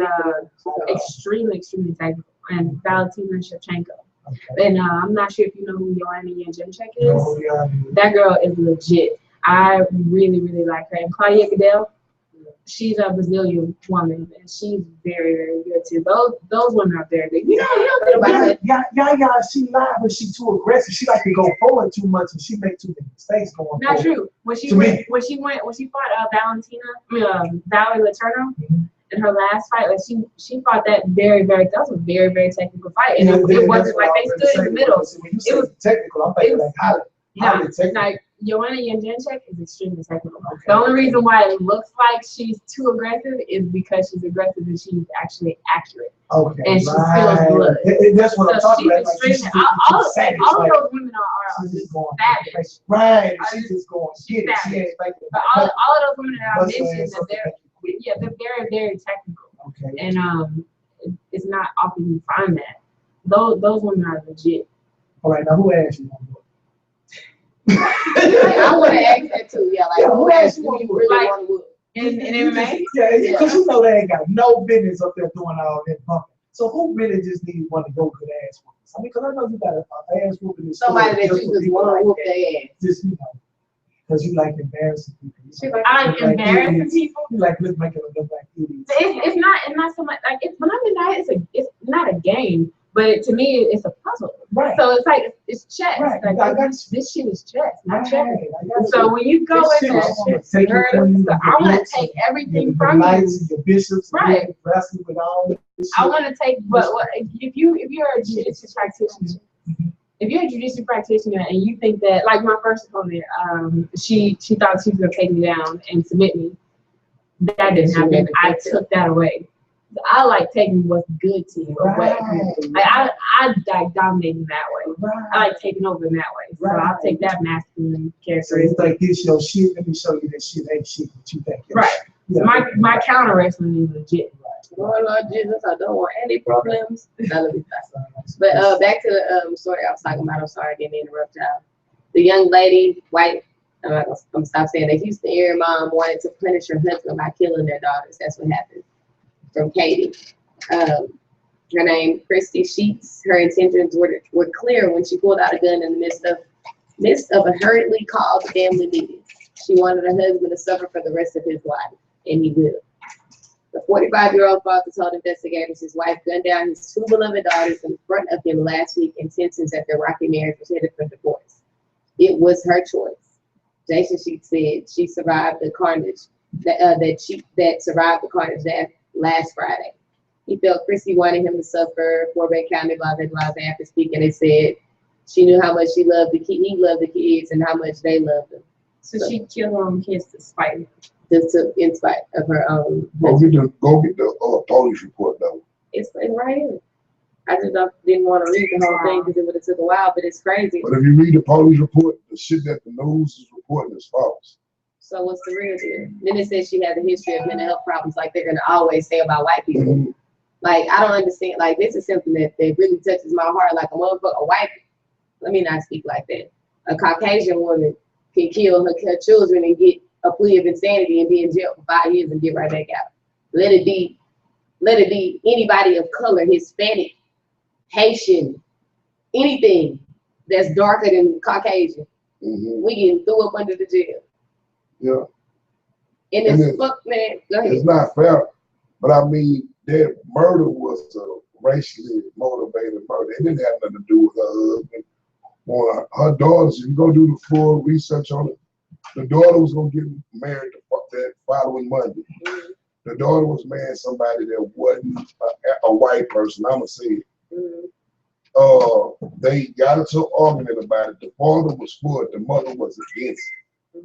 extremely technical, and Valentina Shevchenko. Okay. And I'm not sure if you know who Joanna Jędrzejczyk is. Oh, yeah. That girl is legit. I really like her. And Claudia Gadel, she's a Brazilian woman, and she's very good too. Those women are very good. You don't think about it. Yeah, she lied, but she too aggressive. She like to go forward too much, and she make too many mistakes going Not forward. true. When she To me. fought Valerie Letourneau in her last fight, like she fought that that was a very technical fight, and it wasn't like they stood in the middle. When you say It was technical, I'm thinking like highly technical. Like Joanna Jędrzejczyk is extremely technical. Okay. The only reason why it looks like she's too aggressive is because she's aggressive and she's actually accurate. Okay, And she right. spills blood. That's what I'm So talking she's about. Like, she's extremely. All of those women are she's just just going savage. Right, I she's just- just going she's get it. She savage. ain't thinking But about all of those women that I Bust her mentioned, ass up and make you quit. they're very technical, Okay. and it's not often you find that. Those women are legit. All right, now who asked you? I want to ask that too. Yeah, like, Yeah, who who asked asked you? you? You really Like- want to whoop? In MMA, Yeah, because you know they ain't got no business up there doing all that bumping. So who really just needs one to go good ass whoopers? I mean, because I know you got an ass whooping. in Somebody store that just you for just people want to like whoop that. their ass. Just, you know, because you like embarrassing people. She like- I like embarrassing idiots. people. You like making them look like idiots. It's not so much like when I'm in that it's not a game, but to me it's a puzzle. Right. So it's like it's chess. Right. Like I got this shit is chess, not Right. chess. I got So when you go This in shit there, is chess. Take your queen, I your want to books, take everything your from you. knights and your bishops, and Right. you wrestle with all this I shit. want to take, but if you're a jiu-jitsu practitioner, if you're a jiu-jitsu practitioner and you think that, like my first opponent, she thought she was gonna take me down and submit me. That didn't happen. I took that away. I like taking what's good to you away. Like I like dominating that way. I like taking over in that way. So I'll take that masculine So you characteristic. think this your shit? Let me show you that shit ain't shit. What you think? your Right. shit. Yeah. My counter wrestling is legit. Lord, Lord Jesus, I don't want any problems. No, let me stop. But back to the story I was talking about. I'm sorry, I didn't interrupt y'all. The young lady, white, I'm gonna stop saying that. Houston area mom wanted to punish her husband by killing their daughters. That's what happened. From Katie. Her name, Christy Sheets. Her intentions were clear when she pulled out a gun in the midst of a hurriedly called family meeting. She wanted her husband to suffer for the rest of his life, and he will. The 45-year-old father told investigators his wife gunned down his two beloved daughters in front of him last week, and tensions at their rocky marriage was headed for divorce. It was her choice. Jason Sheets said she survived the carnage that survived the carnage that last Friday. He felt Christy wanted him to suffer. Fort Bend County, blah, blah, blah. After speaking, they said she knew how much he loved the kids and how much they loved him. So she killed her own kids to spite me. Just in spite of her own. Go get the police report though. It's right here. I just didn't want to read the whole thing because it would have took a while, but it's crazy. But if you read the police report, the shit that the news is reporting is false. So what's the real deal? Then it says she has a history of mental health problems, like they're gonna always say about white people. Mm-hmm. Like I don't understand. Like this is something that really touches my heart. Like a motherfucker, let me not speak like that. A Caucasian woman can kill her children and get a plea of insanity and be in jail for 5 years and get right back out. Let it be anybody of color, Hispanic, Haitian, anything that's darker than Caucasian. Mm-hmm. We getting threw up under the jail. Yeah, And it's fuck, man. Go ahead. it's not fair. But I mean, that murder was a racially motivated murder. It didn't have nothing to do with her husband. Or her daughters, if you go do the full research on it, the daughter was gonna get married that following Monday. Mhm. The daughter was marrying somebody that wasn't a white person. I'ma say it. Mhm. they got into an argument about it. The father was for it, the mother was against it.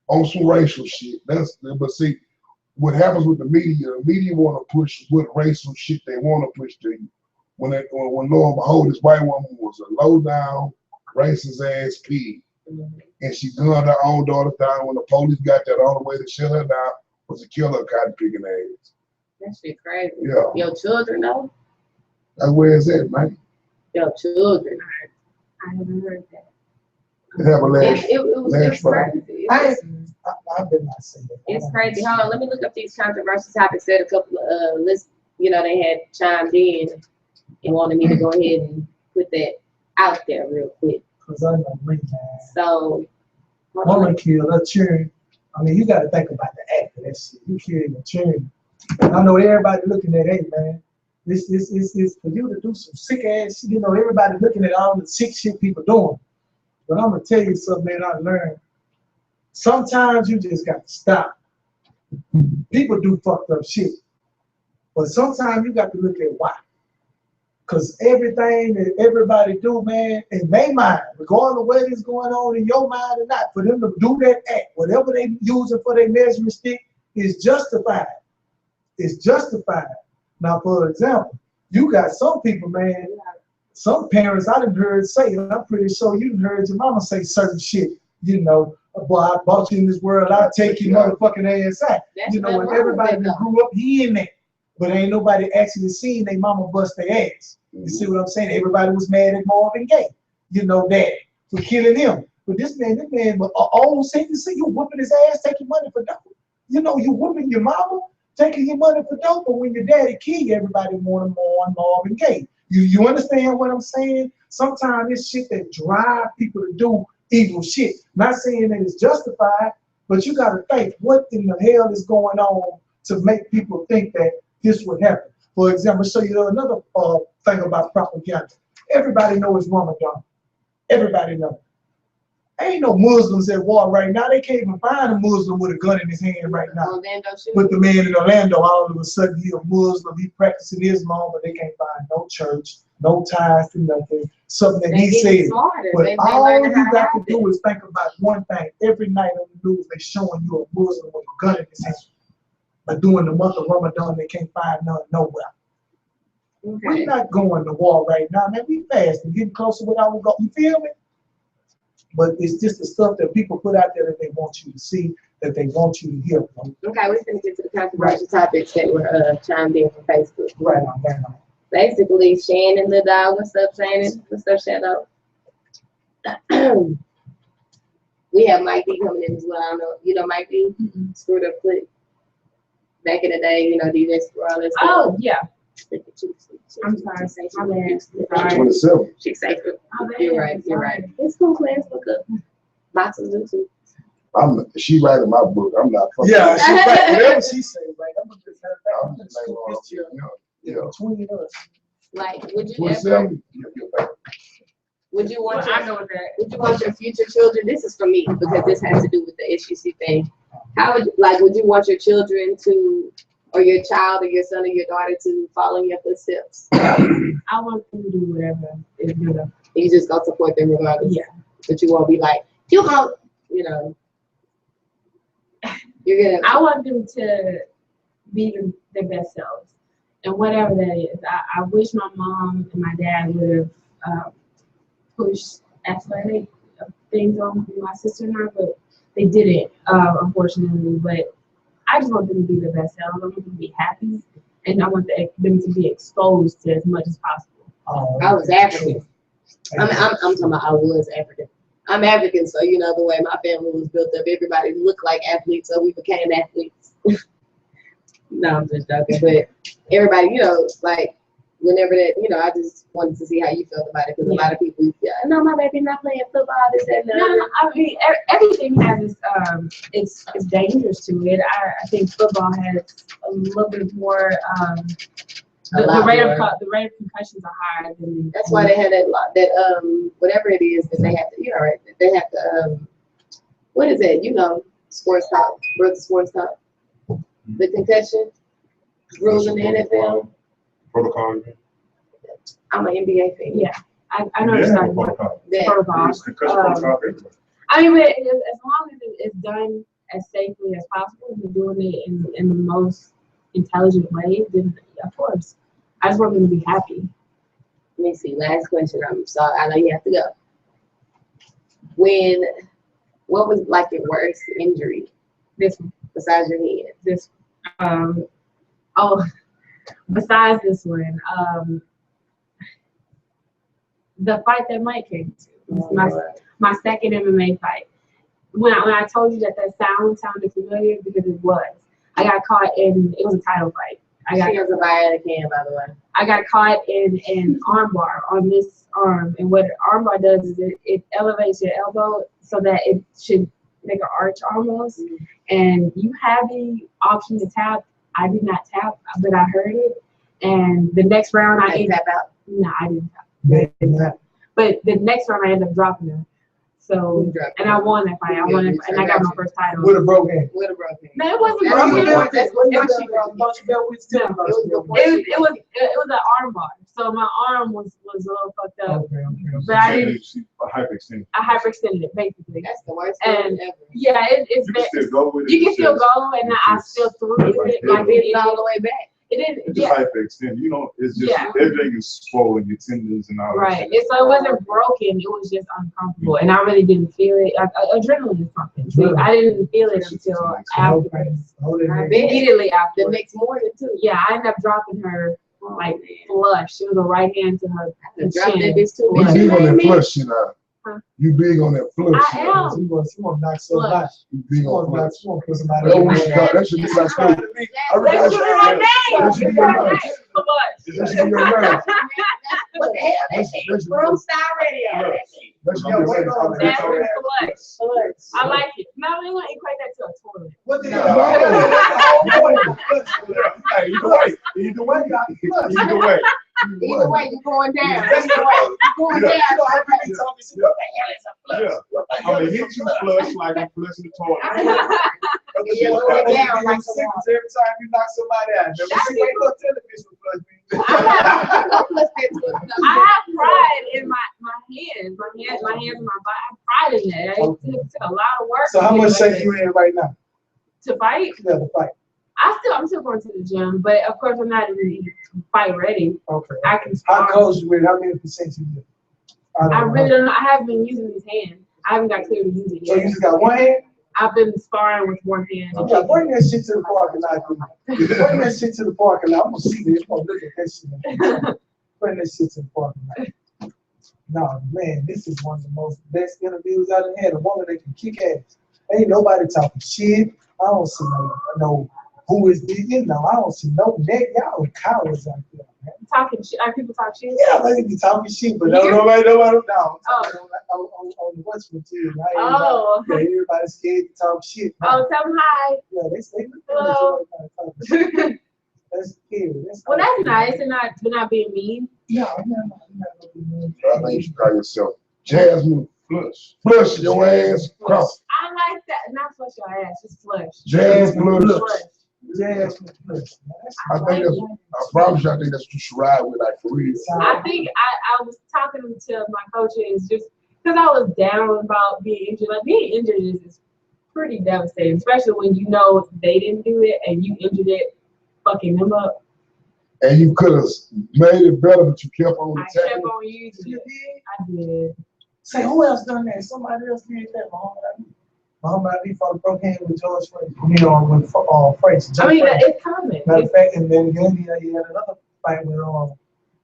On some racial shit. But see, what happens with the media want to push what racial shit they want to push to you. When lo and behold, this white woman was a low down, racist ass pig. And she gunned her own daughter down. When the police got there, the only way to shut her down was to kill her cotton picking ass. That shit crazy. Yeah. Your children though? That's where it's at, man. Your children. I haven't heard that. It happened last. It's crazy. I've been not saying that. It's crazy. Hold on, let me look up these controversial topics that a couple of lists, they had chimed in and wanted me to go ahead and put that out there real quick. Cause I know me, man. So, Woman killed her children. I mean, you got to think about the act of that shit. You killed your children. I know everybody looking at, hey, man, this for you to do some sick ass shit. Everybody looking at all the sick shit people doing. But I'm gonna tell you something, man. I learned. Sometimes you just got to stop. People do fucked up shit, but sometimes you got to look at why. Cause everything that everybody do, man, in their mind, regardless of what is going on in your mind or not, for them to do that act, whatever they using for their measuring stick, is justified. It's justified. Now, for example, you got some people, man, some parents I done heard say, and I'm pretty sure you done heard your mama say certain shit, boy, I brought you in this world, I'll take your motherfucking ass out. And everybody that grew up hearing that. But ain't nobody actually seen their mama bust their ass. You see what I'm saying? Everybody was mad at Marvin Gaye, Daddy, for killing him. But this man, old Satan, you whooping his ass, taking money for dope. You whooping your mama, taking your money for dope. But when your daddy killed you, everybody wanted more on Marvin Gaye. You understand what I'm saying? Sometimes it's shit that drive people to do evil shit. Not saying that it's justified, but you got to think, what in the hell is going on to make people think that this would happen? For example, show you another thing about propaganda. Everybody knows Ramadan. Everybody knows. Ain't no Muslims at war right now. They can't even find a Muslim with a gun in his hand right now. With the man in Orlando, all of a sudden he a Muslim, he practicing Islam, but they can't find no church, no ties to nothing. Something that he said. But all you got to do is think about one thing. Every night on the news, they showing you a Muslim with a gun in his hand. But during the month of Ramadan, they can't find none nowhere. Okay. We're not going to war right now, man. We fasting, getting closer with our goal. You feel me? But it's just the stuff that people put out there that they want you to see, that they want you to hear from. Okay, we're going to get to the controversial topics that were chimed in from Facebook. Right on. Basically, Shannon the dog. What's up, Shannon? What's up, Shadow? We have Mike D coming in as well. I don't know. You know Mike D? Screwed Up Click. Back in the day, DJ Scroll. Oh, yeah. I'm sorry. My bad. 27. She's safe. You're right. It's cool, class. Look up. Boxes do too. She writing my book. I'm not. Yeah, she right. Whatever she say, right? I'm just between us. Like, would you ever? Would you want your future children? This is for me because this has to do with the HUC thing. How would you want your children to, or your child, or your son, or your daughter to follow in your footsteps? I want them to do whatever is good. You just gonna support them regardless. Yeah. But you won't be like, you're gonna. I want them to be their best selves, and whatever that is. I wish my mom and my dad would have pushed athletic things on my sister and I, but they didn't, unfortunately. But I just want them to be their best selves. I want them to be happy, and I want them to be exposed to as much as possible. I was African. I'm talking about I was African. I'm African, so the way my family was built up, everybody looked like athletes, so we became athletes. No, I'm just joking, but everybody, like whenever that, I just wanted to see how you felt about it, because a lot of people, no, my baby's not playing football, this, that, and that. No, I mean, everything has its dangers to it. I think football has a little bit more. The rate of concussions are higher than. That's why they had that whatever it is that they have to, they have to, what is it? Sports talk, brother sports talk. The concussion rules in the NFL. Protocol. I'm an NBA fan. Yeah. I know it's Yeah, not protocol. That- protocol. It's concussion protocol everywhere. I mean, but as long as it's done as safely as possible, and you're doing it in the most intelligent way, then of course, I just want them to be happy. Let me see. Last question. I'm sorry. I know you have to go. What was like your worst injury This one, besides your head? this, oh, besides this one, the fight that Mike came to, was my second MMA fight. When I told you that sounded familiar, because it was. I got caught in, it was a title fight. She has a bionic hand, by the way. I got caught in an armbar on this arm, and what an armbar does is it elevates your elbow so that it should make an arch almost. And you have the option to tap. I did not tap, but I heard it. And the next round I ended tap out. no, I didn't tap. But the next round I ended up dropping her. So and I won that fight. I won it, and I got my first title. With a broken hand. With a broken. No, it wasn't That's broken. what- that's what It was- she It was an arm bar, so my arm was a little fucked up. Okay. But I didn't. She hyperextended. I hyperextended it basically. That's the worst And- thing ever. Yeah, it's You can still go with it. you can it's still just- go, and I still threw it like It's all the way back. it It's didn't. just Yeah, hyperextended. You know, it's just Yeah. everything is swollen, your tendons and all that. right. shit. So it wasn't broken. It was just uncomfortable, and I really didn't feel it. Adrenaline is something. See, Really? I didn't feel it until afterwards. Immediately The after. next morning too. Yeah, I ended up dropping her like flush. It was a right hand to her I dropped that chin. bitch too. You big on that Bitch. flush, you know. Huh? You big on that flush. I you know. am. He wants to knock somebody out. You big He on wants flush. to put somebody That should be like school. I That's realize my that should be your lunch. Flush. That should be your lunch. What the hell? That shit from Star Radio. That should be your lunch. That's flush. I like it. No, we want to equate that to a toilet. What the No. hell? Hey, either way. Either way. Either way. Either way, you're going down. That's the way. You're going down. You know how many times you what the hell is a flush? Yeah. What the I'm hell gonna is a hit you flush? flush like I'm flushing the toilet. Yeah, You're going gonna down get like sick every time you knock somebody out. Never see what no television flush me. I have pride in my hands, my hands and my body. I have pride in that. It took a lot of work. So how to much get like shape you in right now? to fight? Yeah, the fight. I'm still going to the gym, but of course I'm not really fight ready. Okay. I can How spar. close you with? How many percent you do? I really don't know. I haven't been using these hands. I haven't got clear to use it So you yet. just got one hand? I've been sparring with one hand. Yeah, bring that shit to the parking lot. Dude. Bring that shit to the parking lot. I'm gonna see this. I'm gonna look at that shit. Bring that shit to the parking lot. No, man, this is one of the most best interviews I done had. A woman that can kick ass. Ain't nobody talking shit. I don't see no who is this? You know, I don't see no neck. Y'all cowards out there, man. Talking shit. People talk shit. Yeah, they be talking shit, but Here? nobody. No. Oh. On the what's material. Oh. Everybody's scared to talk shit. Oh, tell them hi. Yeah, they Hello. That's scary. Well, that's nice. They're not being mean. Yeah, I'm not gonna be mean. I think you should call yourself Jasmine Flush. Flush your ass cross. I like that. Not flush your ass, just flush. Jasmine Flush. Flush. Jasmine Flush. I think that's, I promise you, I think that's what you should ride with, like, for real. I think I was talking to my coaches just because I was down about being injured. Like being injured is pretty devastating, especially when you know they didn't do it and you injured it, fucking them up. And you could have made it better, but you kept on I kept attacking. on using it. I did. Say, who else done that? Somebody else did that. Muhammad Ali fought a broke hand with George Frazier. You know, with Frazier. I mean, it's common. Matter of fact, and then again, he had another fight with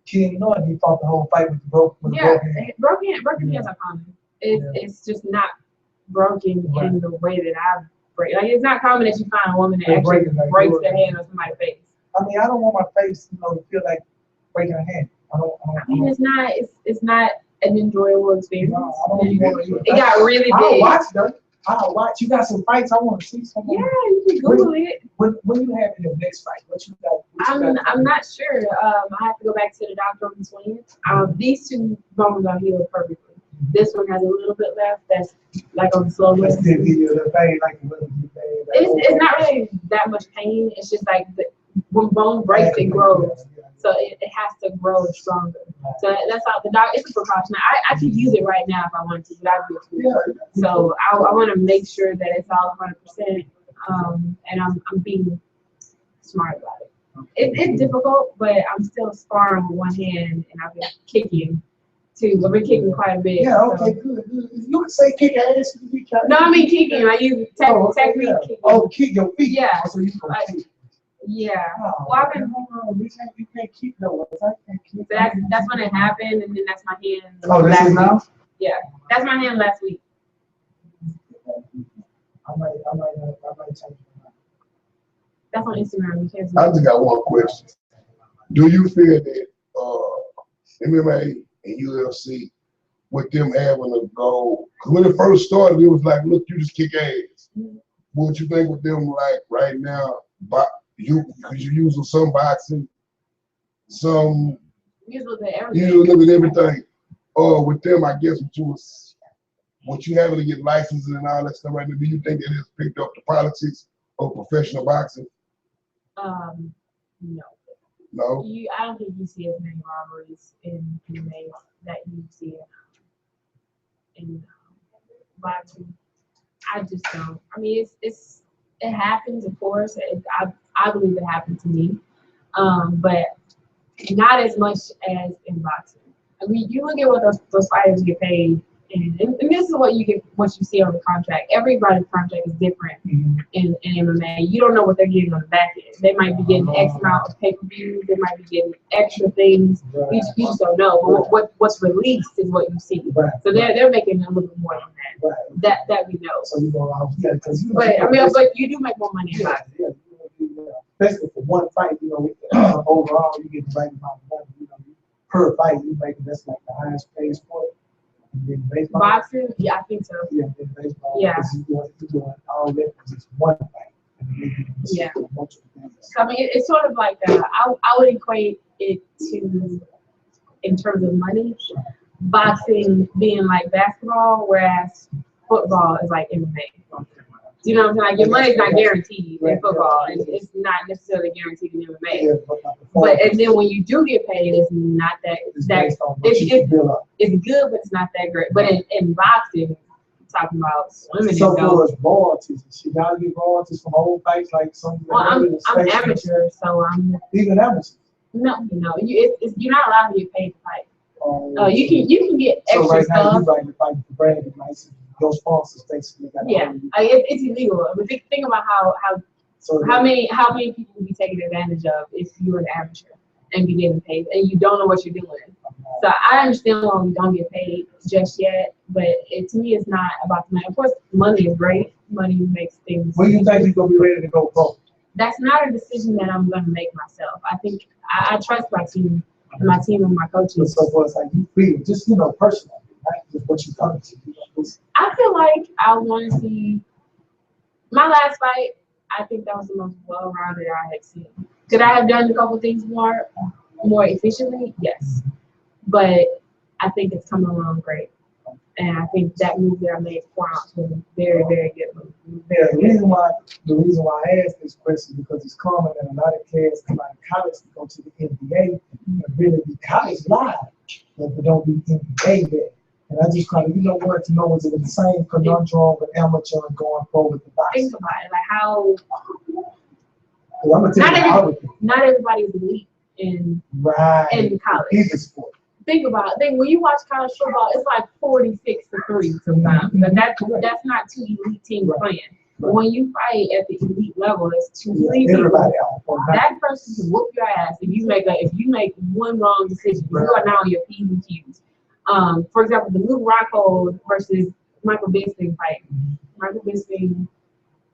King Norton. He fought the whole fight with the broken hand. Broken hands are common. It's just not broken in the way that I break. Like it's not common that you find a woman that They actually break it like breaks yours. their hand on somebody's face. I mean, I don't want my face, to feel like breaking a hand. I mean, it's not an enjoyable experience. No, I don't even want to. It got really I'll big. watch though. I'll watch. You got some fights. I want to see some. Yeah, you can Google it. When you have your next fight, what you got? I'm not sure. I have to go back to the doctor on the 20th. These two bones are healed perfectly. This one has a little bit left. That's like on the slow Let's list. still give you the pain like you really do pain. It's not really that much pain. It's just like when bone breaks, it grows. So it has to grow stronger. So that's how the dog. It's a precaution. I could use it right now if I wanted to, but I do it. Yeah. So I want to make sure that it's all 100%, and I'm being smart about it. It's difficult, but I'm still sparring with one hand, and I've been kicking too. I've been kicking quite a bit. Yeah, so. okay, good. You can say kick ass. No, I mean kicking. I use technique yeah. kicking. Oh, kick your feet. Yeah. Oh, so you can kick. Yeah. Oh, Well, I've been. you can't keep no. I can't keep. So that's when it happened, and then that's my hand. Oh, this is now. Yeah, that's my hand last week. I might change it. That's on Instagram. You can't see I it. just got one question. Do you feel that MMA and UFC, with them having a goal, 'cause when it first started, it was like, look, you just kick ass. What you think with them, like right now, because you're using some boxing, some You look at you everything. look at everything. With them, I guess what you having to get licenses and all that stuff right now, do you think that has picked up the politics of professional boxing? No. No. I don't think you see as many robberies in MMA that you see in boxing. I just don't. I mean, it happens, of course. I believe it happened to me, but not as much as in boxing. I mean, you look at what those fighters get paid, and this is what you see on the contract. Everybody's contract is different in MMA. You don't know what they're getting on the back end. They might be getting X amount of pay-per-views. They might be getting extra things. You just don't know. But what's released is what you see. Right. So they're making a little bit more than that. Right. That we know. So you go out, yeah, because you. But I mean, but you do make more money in boxing. Yeah, especially for one fight, overall you get the right amount of money. Per fight you make that's like the highest paid sport. And then baseball. Boxing, yeah, I think so. Yeah, then baseball. Yeah. You're doing all that because it's one fight. And then you Yeah. do a bunch of things. So I mean, it's sort of like I would equate it to, in terms of money, boxing being like basketball, whereas football is like MMA. You know what I'm saying? Like your money's not guaranteed in football, and it's not necessarily guaranteed in MMA. Yeah, But and then when you do get paid, it's not that it's that based on what you it's can build up. it's good, but it's not that great. But in boxing, talking about swimming So and far go. as royalties, she gotta get royalties from old fights like some. Well, I'm amateur, so I'm Even amateur. no. You're not allowed to get paid to fight. You can get extra So right now stuff. you like to fight for branding rights. Your sponsors basically got. Yeah, it's illegal. But think about how many people will be taken advantage of if you're an amateur and be getting paid and you don't know what you're doing. So I understand why we don't get paid just yet, but to me it's not about the money. Of course, money is great. Money makes things. When you think you're gonna be ready to go pro? That's not a decision that I'm gonna make myself. I think I trust my team and my coaches. So far, it's like you feel just personally, right? Just what you come to. I feel like I want to see my last fight. I think that was the most well-rounded I had seen. Could I have done a couple things more efficiently? Yes, but I think it's coming along great, and I think that move that I made 4 ounce was a very, very good move. Yeah, the reason why I asked this question is because it's common that a lot of kids come out of college to go to the NBA and really be college live, but they don't be NBA there. And I just wanted to know is it the same conundrum with amateur and going pro with the boxing? Think about it, like how I'm gonna tell you how not everybody's elite in college. Either sport. Think about it. When you watch college football, it's like 46-3 sometimes. But that's not two elite teams playing. But when you fight at the elite level, it's two elite people. That person can whoop your ass if you make one wrong decision. You are now on your P's and Q's. For example, the Luke Rockhold versus Michael Bisping fight. Michael Bisping,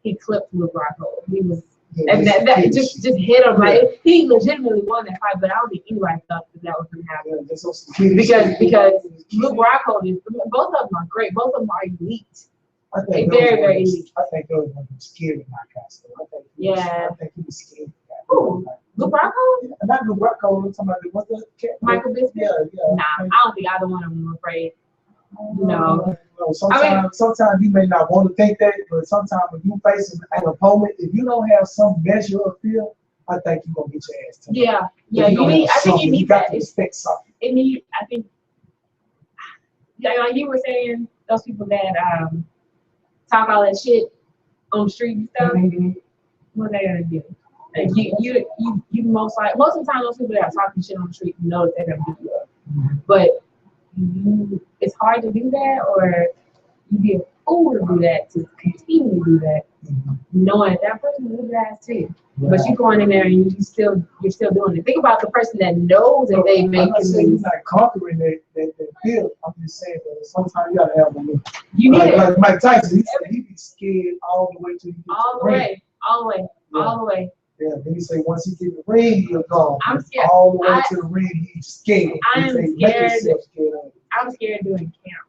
he clipped Luke Rockhold. He was. And that just hit him. Like he legitimately won that fight, but I don't think anybody thought that was gonna happen. Because Luke Rockhold is both of them are great. Both of them are elite. Very, very elite. I think those ones were scared of my guys. Yeah. I think he was scared. Who? Luke Rockhold? Not Luke Rockhold. Somebody what's the Michael Bisping? Yeah. Nah, I don't think either one of them were afraid. No. Sometimes you may not want to think that, but sometimes when you face an opponent, if you don't have some measure of fear, I think you're gonna get your ass taken. Yeah, If you don't need. have I think you something, need got that. to expect something. It need. I think. Like you were saying, those people that talk all that shit on the street and stuff. What they gonna do? Like you most of the time those people that are talking shit on the street know that they're gonna beat you up. But it's hard to do that, or you be a fool to do that, to continue to do that, knowing that person will do ass too. But you going in there and you're still doing it. Think about the person that knows that they make I'm not saying you. you're not conquering that fear. I'm just saying that sometimes you gotta have a little. You need it Like Mike Tyson, he said he be scared all the way to all the way, all the way. Yeah, then he say once he get in the ring, he'll go. I'm scared. All the way to the ring, he's scared. I am He say, "Make scared. yourself scared of it." I'm scared doing camp.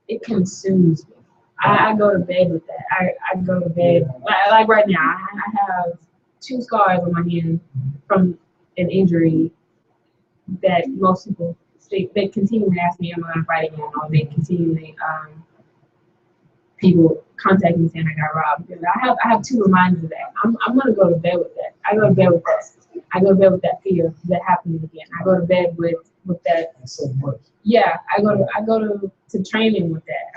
It consumes me. I go to bed with that. I go to bed like right now. I have 2 scars on my hand from an injury that most people they continually ask me, am I gonna fight again? Or they continually people contact me saying I got robbed. Because I have 2 reminders of that. I'm gonna go to bed with that. I go to bed with that. I go to bed with that fear that happening again. I go to bed with that. That's so much. Yeah, I go to training with that.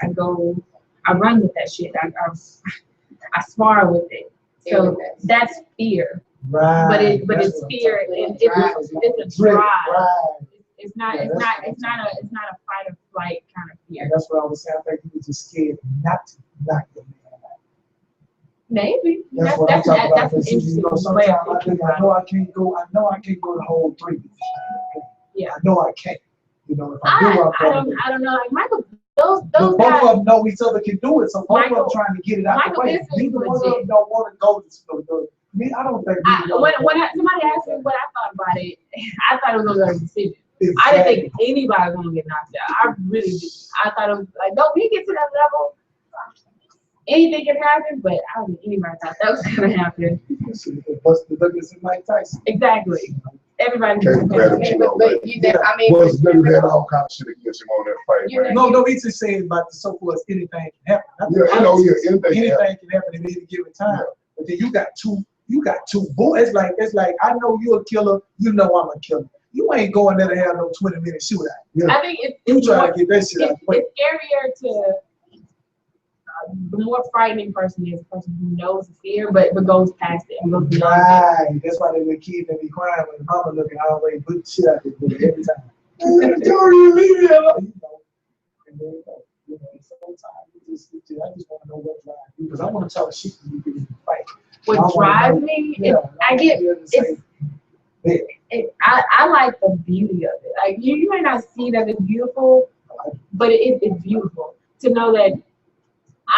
I run with that shit. I spar with it. So that's fear. Right. But it's fear. It's a drive. It's not a fight or flight kind of fear. And that's what I was saying. I think he was just scared not to knock your man out. Maybe. That's what I'm talking about. That's an Because, interesting way sometimes of I thinking think I about it. know I can't go the whole 3. Yeah. I know I can't. If I do, I don't know. Like Michael, those but both guys. of them know each other can do it, so both of them Michael- trying to get it out the Michael way. Bisping Neither one of legit. them don't want to go to me. I don't think. When somebody asked me what I thought about it, I thought it was gonna go to decision. I didn't think anybody was gonna get knocked out. I really did. I thought it was like, no, we get to that level, anything can happen, but I don't think anybody thought that was gonna happen. What's the difference in Mike Tyson? Exactly. Everybody. Can't grab him, But you think, I mean. Was Billy had all kind of shit against him on that fight, man. No, he's just saying about the so-called anything can happen. Yeah, anything can happen. Anything can happen at any given time. But then you got two boys. It's like I know you're a killer. You know I'm a killer. You ain't going there to have no 20-minute shootout. Yeah. I think You it's trying more, to get that shit out the way. it's scarier to the more frightening person is the person who knows the fear, but goes past it and goes beyond it. Right. That's why they were kids that be crying when the mama looking always put shit out there every time. Don't leave me alone. And there you go. Sometimes I just want to know what drives you because I want to talk shit to you in the fight. What drives me is I like the beauty of it. Like you may not see that it's beautiful, but it's beautiful to know that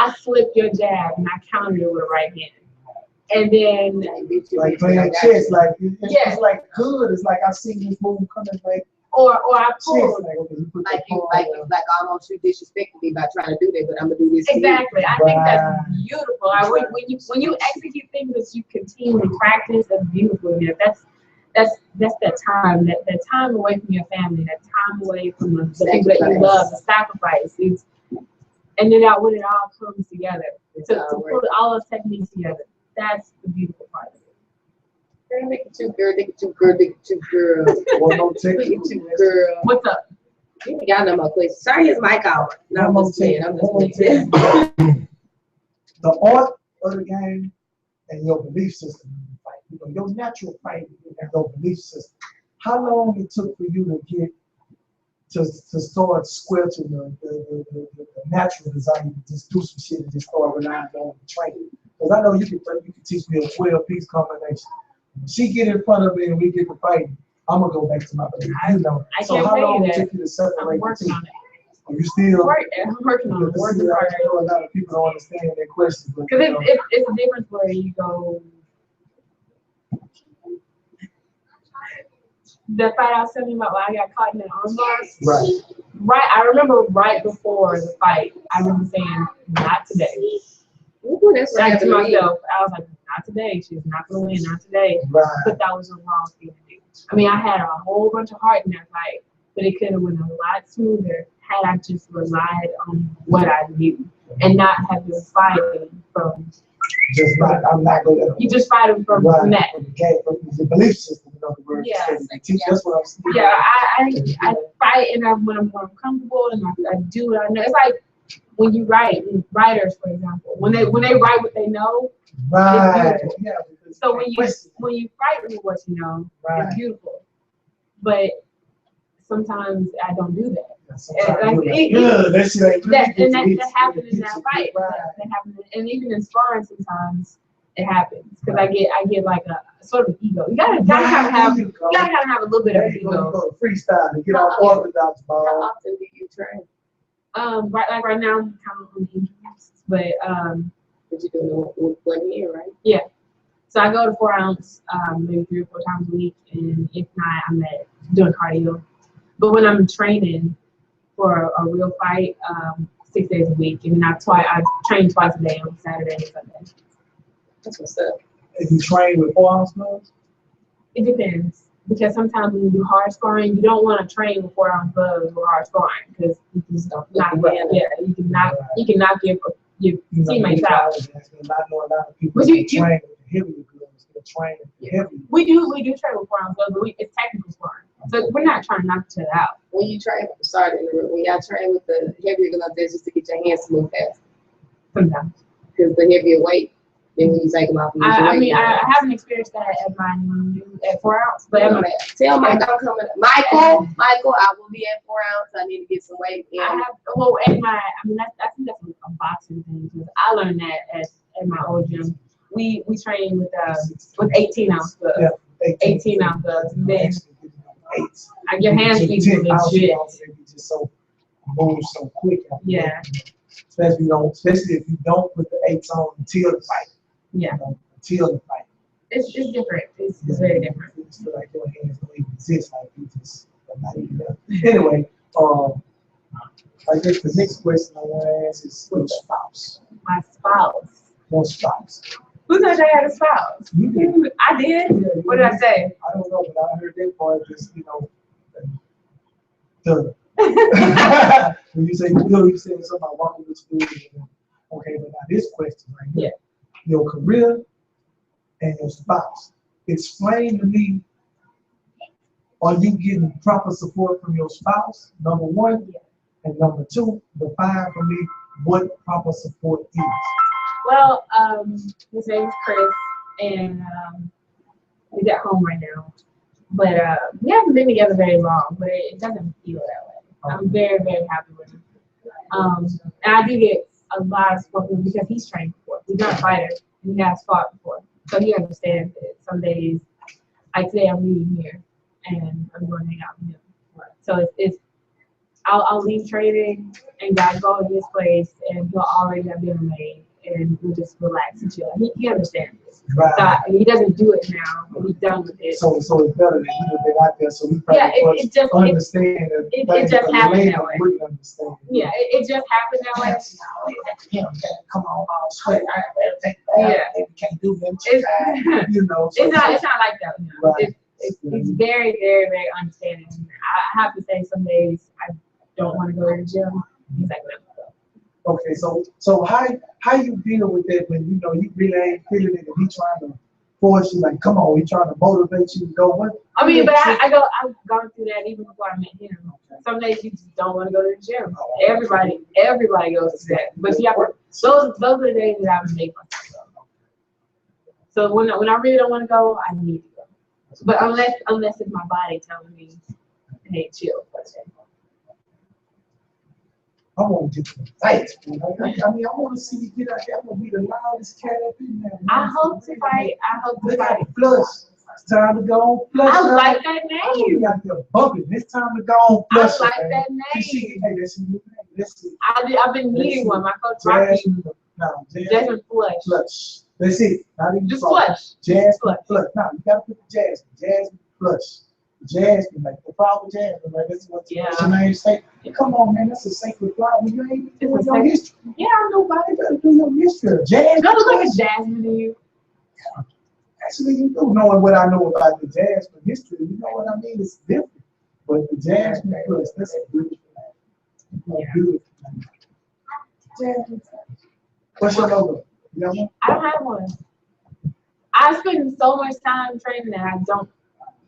I flipped your jab and I countered it with a right hand, and then like playing chess, it's like good. It's like I see this move coming, like or I chess. pull. Like almost you disrespected me by trying to do that, but I'm gonna do this. Exactly. I think that's beautiful. When you execute things that you continually practice, that's beautiful. Yeah, that's that time, that time away from your family, that time away from the people that you love, the sacrifice. And then when it all comes together, to put all those techniques together, that's the beautiful part of it. Girl, look at you, girl. Look at you, girl. Look at you, girl. Look at you, girl. What's up? You ain't got no more questions. Sorry, it's my hour. No, I'm just saying. The art of the game and your belief system in the fight. Your natural fight and your belief system. How long it took for you to get to start squelching the natural desire to just do some shit and just start relying on the training? Because I know you can teach me a 12-piece combination. When she get in front of me and we get to fighting, I'm gonna go back to my belief. So how long it took you to separate I'm working on it. Are you still? I'm working on it. Working hard. I know a lot of people don't understand that question. Because it's a difference where you go. The fight I was telling you about when I got caught in an armbar. Right. I remember right before the fight, I remember saying, "Not today." Ooh, that's Like to right. myself, I was like, "Not today. She's not gonna win. Not today." Right. But that was the wrong thing to do. I mean, I had a whole bunch of heart in that fight, but it could have went a lot smoother had I just relied on what I knew and not have been fighting from just not, I'm not gonna. You just fight them from that. From the game, from the belief system, in other words. Yeah. So you teach, that's what I'm saying. Yeah, I fight and when I'm more comfortable and I do what I know. It's like when you write, writers, for example, when they write what they know. Right. It's Yeah. So when you fight with what you know, Right. it's beautiful. But sometimes I don't do that. That happened in that fight. That happened, and even in sparring sometimes it happens because I get like a sort of ego. You gotta kind of have a little bit of ego. Freestyle to get off orthodox How ball. often do you train? Right now I'm kind of on injuries, but But you do it 1 year, right? So I go to 4 ounce maybe 3 or 4 times a week, and if not, I'm doing cardio. But when I'm training for a real fight, 6 days a week, and I train twice a day on Saturday and Sunday. That's what's up. If you train with 4 ounce gloves, It depends because sometimes when you do hard sparring, you don't want to train with 4 ounce gloves or hard sparring because you can knock you can knock your teammates out. I know a lot of people But that train with heavy gloves. They're training heavy. We do train with 4 ounce gloves, but it's technical sparring, so we're not trying to knock each other out. When you train, sorry to interrupt, when y'all train with the heavier gloves, that's just to get your hands to move fast. Sometimes. Because the heavier weight, then when you take them off, I haven't experienced that at 4 ounce, but tell Mike I'm coming. Michael, I will be at 4 ounce. I need to get some weight in. I think that's a boxing thing because I learned that at my old gym. We train with 18 ounce gloves. Yeah, 18 ounce gloves. And then eight. your hands be legit. Just so move so quick. Yeah. Especially if you don't put the 8s on until the fight. Yeah. Until the fight. It's different. It's very different. You just feel like your hands don't even exist. Like you just not even there. Anyway, I guess the next question I want to ask is your spouse. My spouse. Your spouse. Who said I had a spouse? You did. I did. What did I say? I don't know, but I heard that part just, duh. When you say you said something about walking with school. Okay, but now this question right here. Your career and your spouse. Explain to me, are you getting proper support from your spouse? Number one. And number two, define for me what proper support is. Well, his name is Chris, and he's at home right now. But we haven't been together very long, but it doesn't feel that way. I'm very, very happy with him. And I do get a lot of support from him because he's trained before. He's not a fighter. He has fought before. So he understands it. Some days, like today, I'm leaving here, and I'm going to hang out with him. So I'll leave training and go to his place, and he'll already have dinner made, and we'll just relax and chill. He understands it. Right. So he doesn't do it now, but he's done with it. So it's better that you have been out there, so we probably it just understand that. It just happened that way. Wouldn't understand. Yeah, it just happened that way. Come on, sweat. Yeah. We can't do them. It's You know. not like that. You know. Right. It's very, very, very understanding. I have to say, some days I don't want to go to the gym. He's like, no. Okay, so how you deal with that when you really ain't feeling it and he trying to force you, like, come on, he trying to motivate you to go? What? I mean, but I've gone through that even before I met him. Some days you just don't want to go to the gym. Everybody goes through that. But yeah, those are the days that I would make myself go. So when I really don't want to go, I need to go. But unless it's my body telling me, hey, chill. I want to get to the fight. I mean, I want to see you get out there. I want to be the loudest cat up in there. I hope to fight. Look at the flush. It's time to go on flush. I like that You name. got to bumping. It's time to go on flush. I like that name. I've been needing one. My coach Rocky. Jasmine Flush. That's it. Not even Just flush. Flush. Jasmine Flush. No, you got to put the Jasmine. Jasmine Flush. Jasmine, like the flower Jasmine, right? That's what your name say. Come on, man, that's a sacred flower. You ain't even doing your history. Yeah, I know about it. You gotta do your history. Jasmine. Don't look like a Jasmine to you. Actually, you do knowing what I know about the Jasmine history. You know what I mean? It's different. But the Jasmine Flush, that's a beautiful name. Yeah. Beautiful name. Jasmine. What's your logo? You have one? I don't have one. I spend so much time training that I don't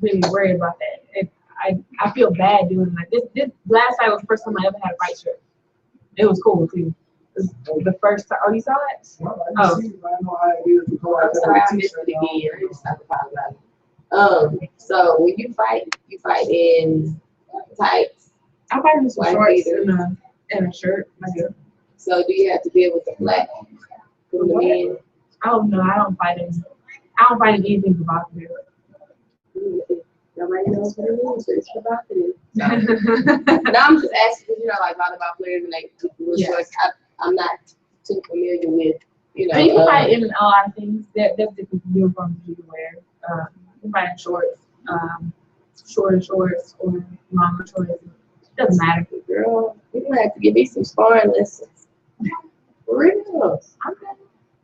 really worry about that. I feel bad doing that. This last night was the first time I ever had a white shirt. It was cool too. It was the first time. Oh, you saw it? Well, I didn't see it, but I know how it is to go out I'm there sorry, with I a missed t-shirt it on. again. I just have to apologize. So when you fight in tights. I'm fighting some White shorts beaters. and a shirt. Like that. So do you have to deal with the flat from the men? I don't know. I don't fight anything provocative. Nobody knows what it means, but it's provocative. No, I'm just asking because like volleyball players and they little Yeah. shorts. I'm not too familiar with, You can fight in a lot of things. There's different uniforms you can wear. You can fight in shorts, shorter shorts, or longer shorts. It doesn't matter. Girl, you're gonna have to give me some sparring lessons. For real. Okay.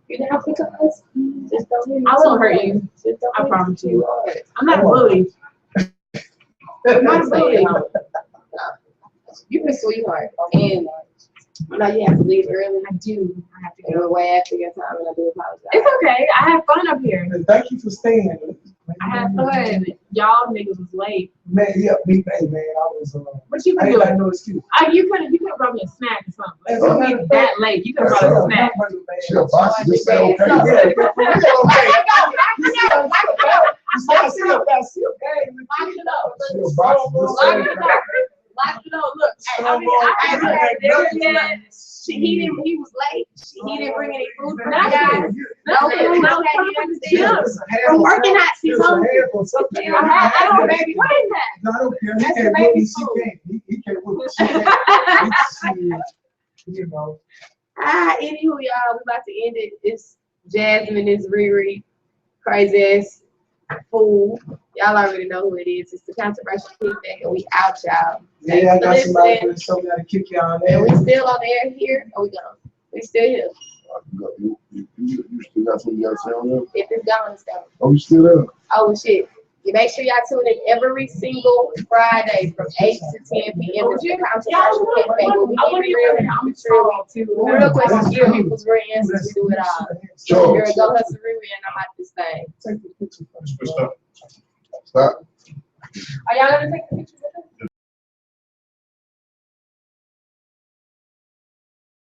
You down for us? Just don't hit me I won't too hurt hard. you. Just don't I hit me promise too you. hard. I'm not a bully. I'm not a bully. You're a sweetheart. And I know you have to leave early. I do. I have to And go. we're way after your time, and I do apologize. It's okay. I have fun up here. And thank you for staying. I had fun. Y'all niggas was late. Man, yeah, me, hey, man, I was, What you I been ain't got doing? no excuse. You could have brought me a snack or something. Like, As a don't matter be of that fact- late. You could have brought a snack. She a box, just say okay. Yeah, but for real, okay. You see, I'm still bad. She a box, just say okay. Lock it up. Look, he was late. He didn't bring any food for Nothing. guys. From working out, she told me. I don't baby. What is that? No, I don't care. He That's can't the whip me. baby She food. can't. He can't whip me. She can't. You know. Anywho, y'all, we about to end it. It's Jasmine, it's Riri, crazy ass fool. Y'all already know who it is. It's the controversial kickback, and we out, y'all. Yeah, I got Thanks for somebody listening. that showed me how to kick y'all in And there. we still on the air here? Or we gone? We still here. You still got something you gotta say on that? If it's gone, it's gone. Oh, you still there? Oh shit. You make sure y'all tune in every single Friday from 8 to 10 p.m. It's the controversial kickback. We'll be getting real and I'm real questions, real people's real answers. We do it all. Sure. Girl, go hustle Riri and I'm out this thing. Take the picture first, Good bro. stuff. Stop. Are y'all gonna take the picture?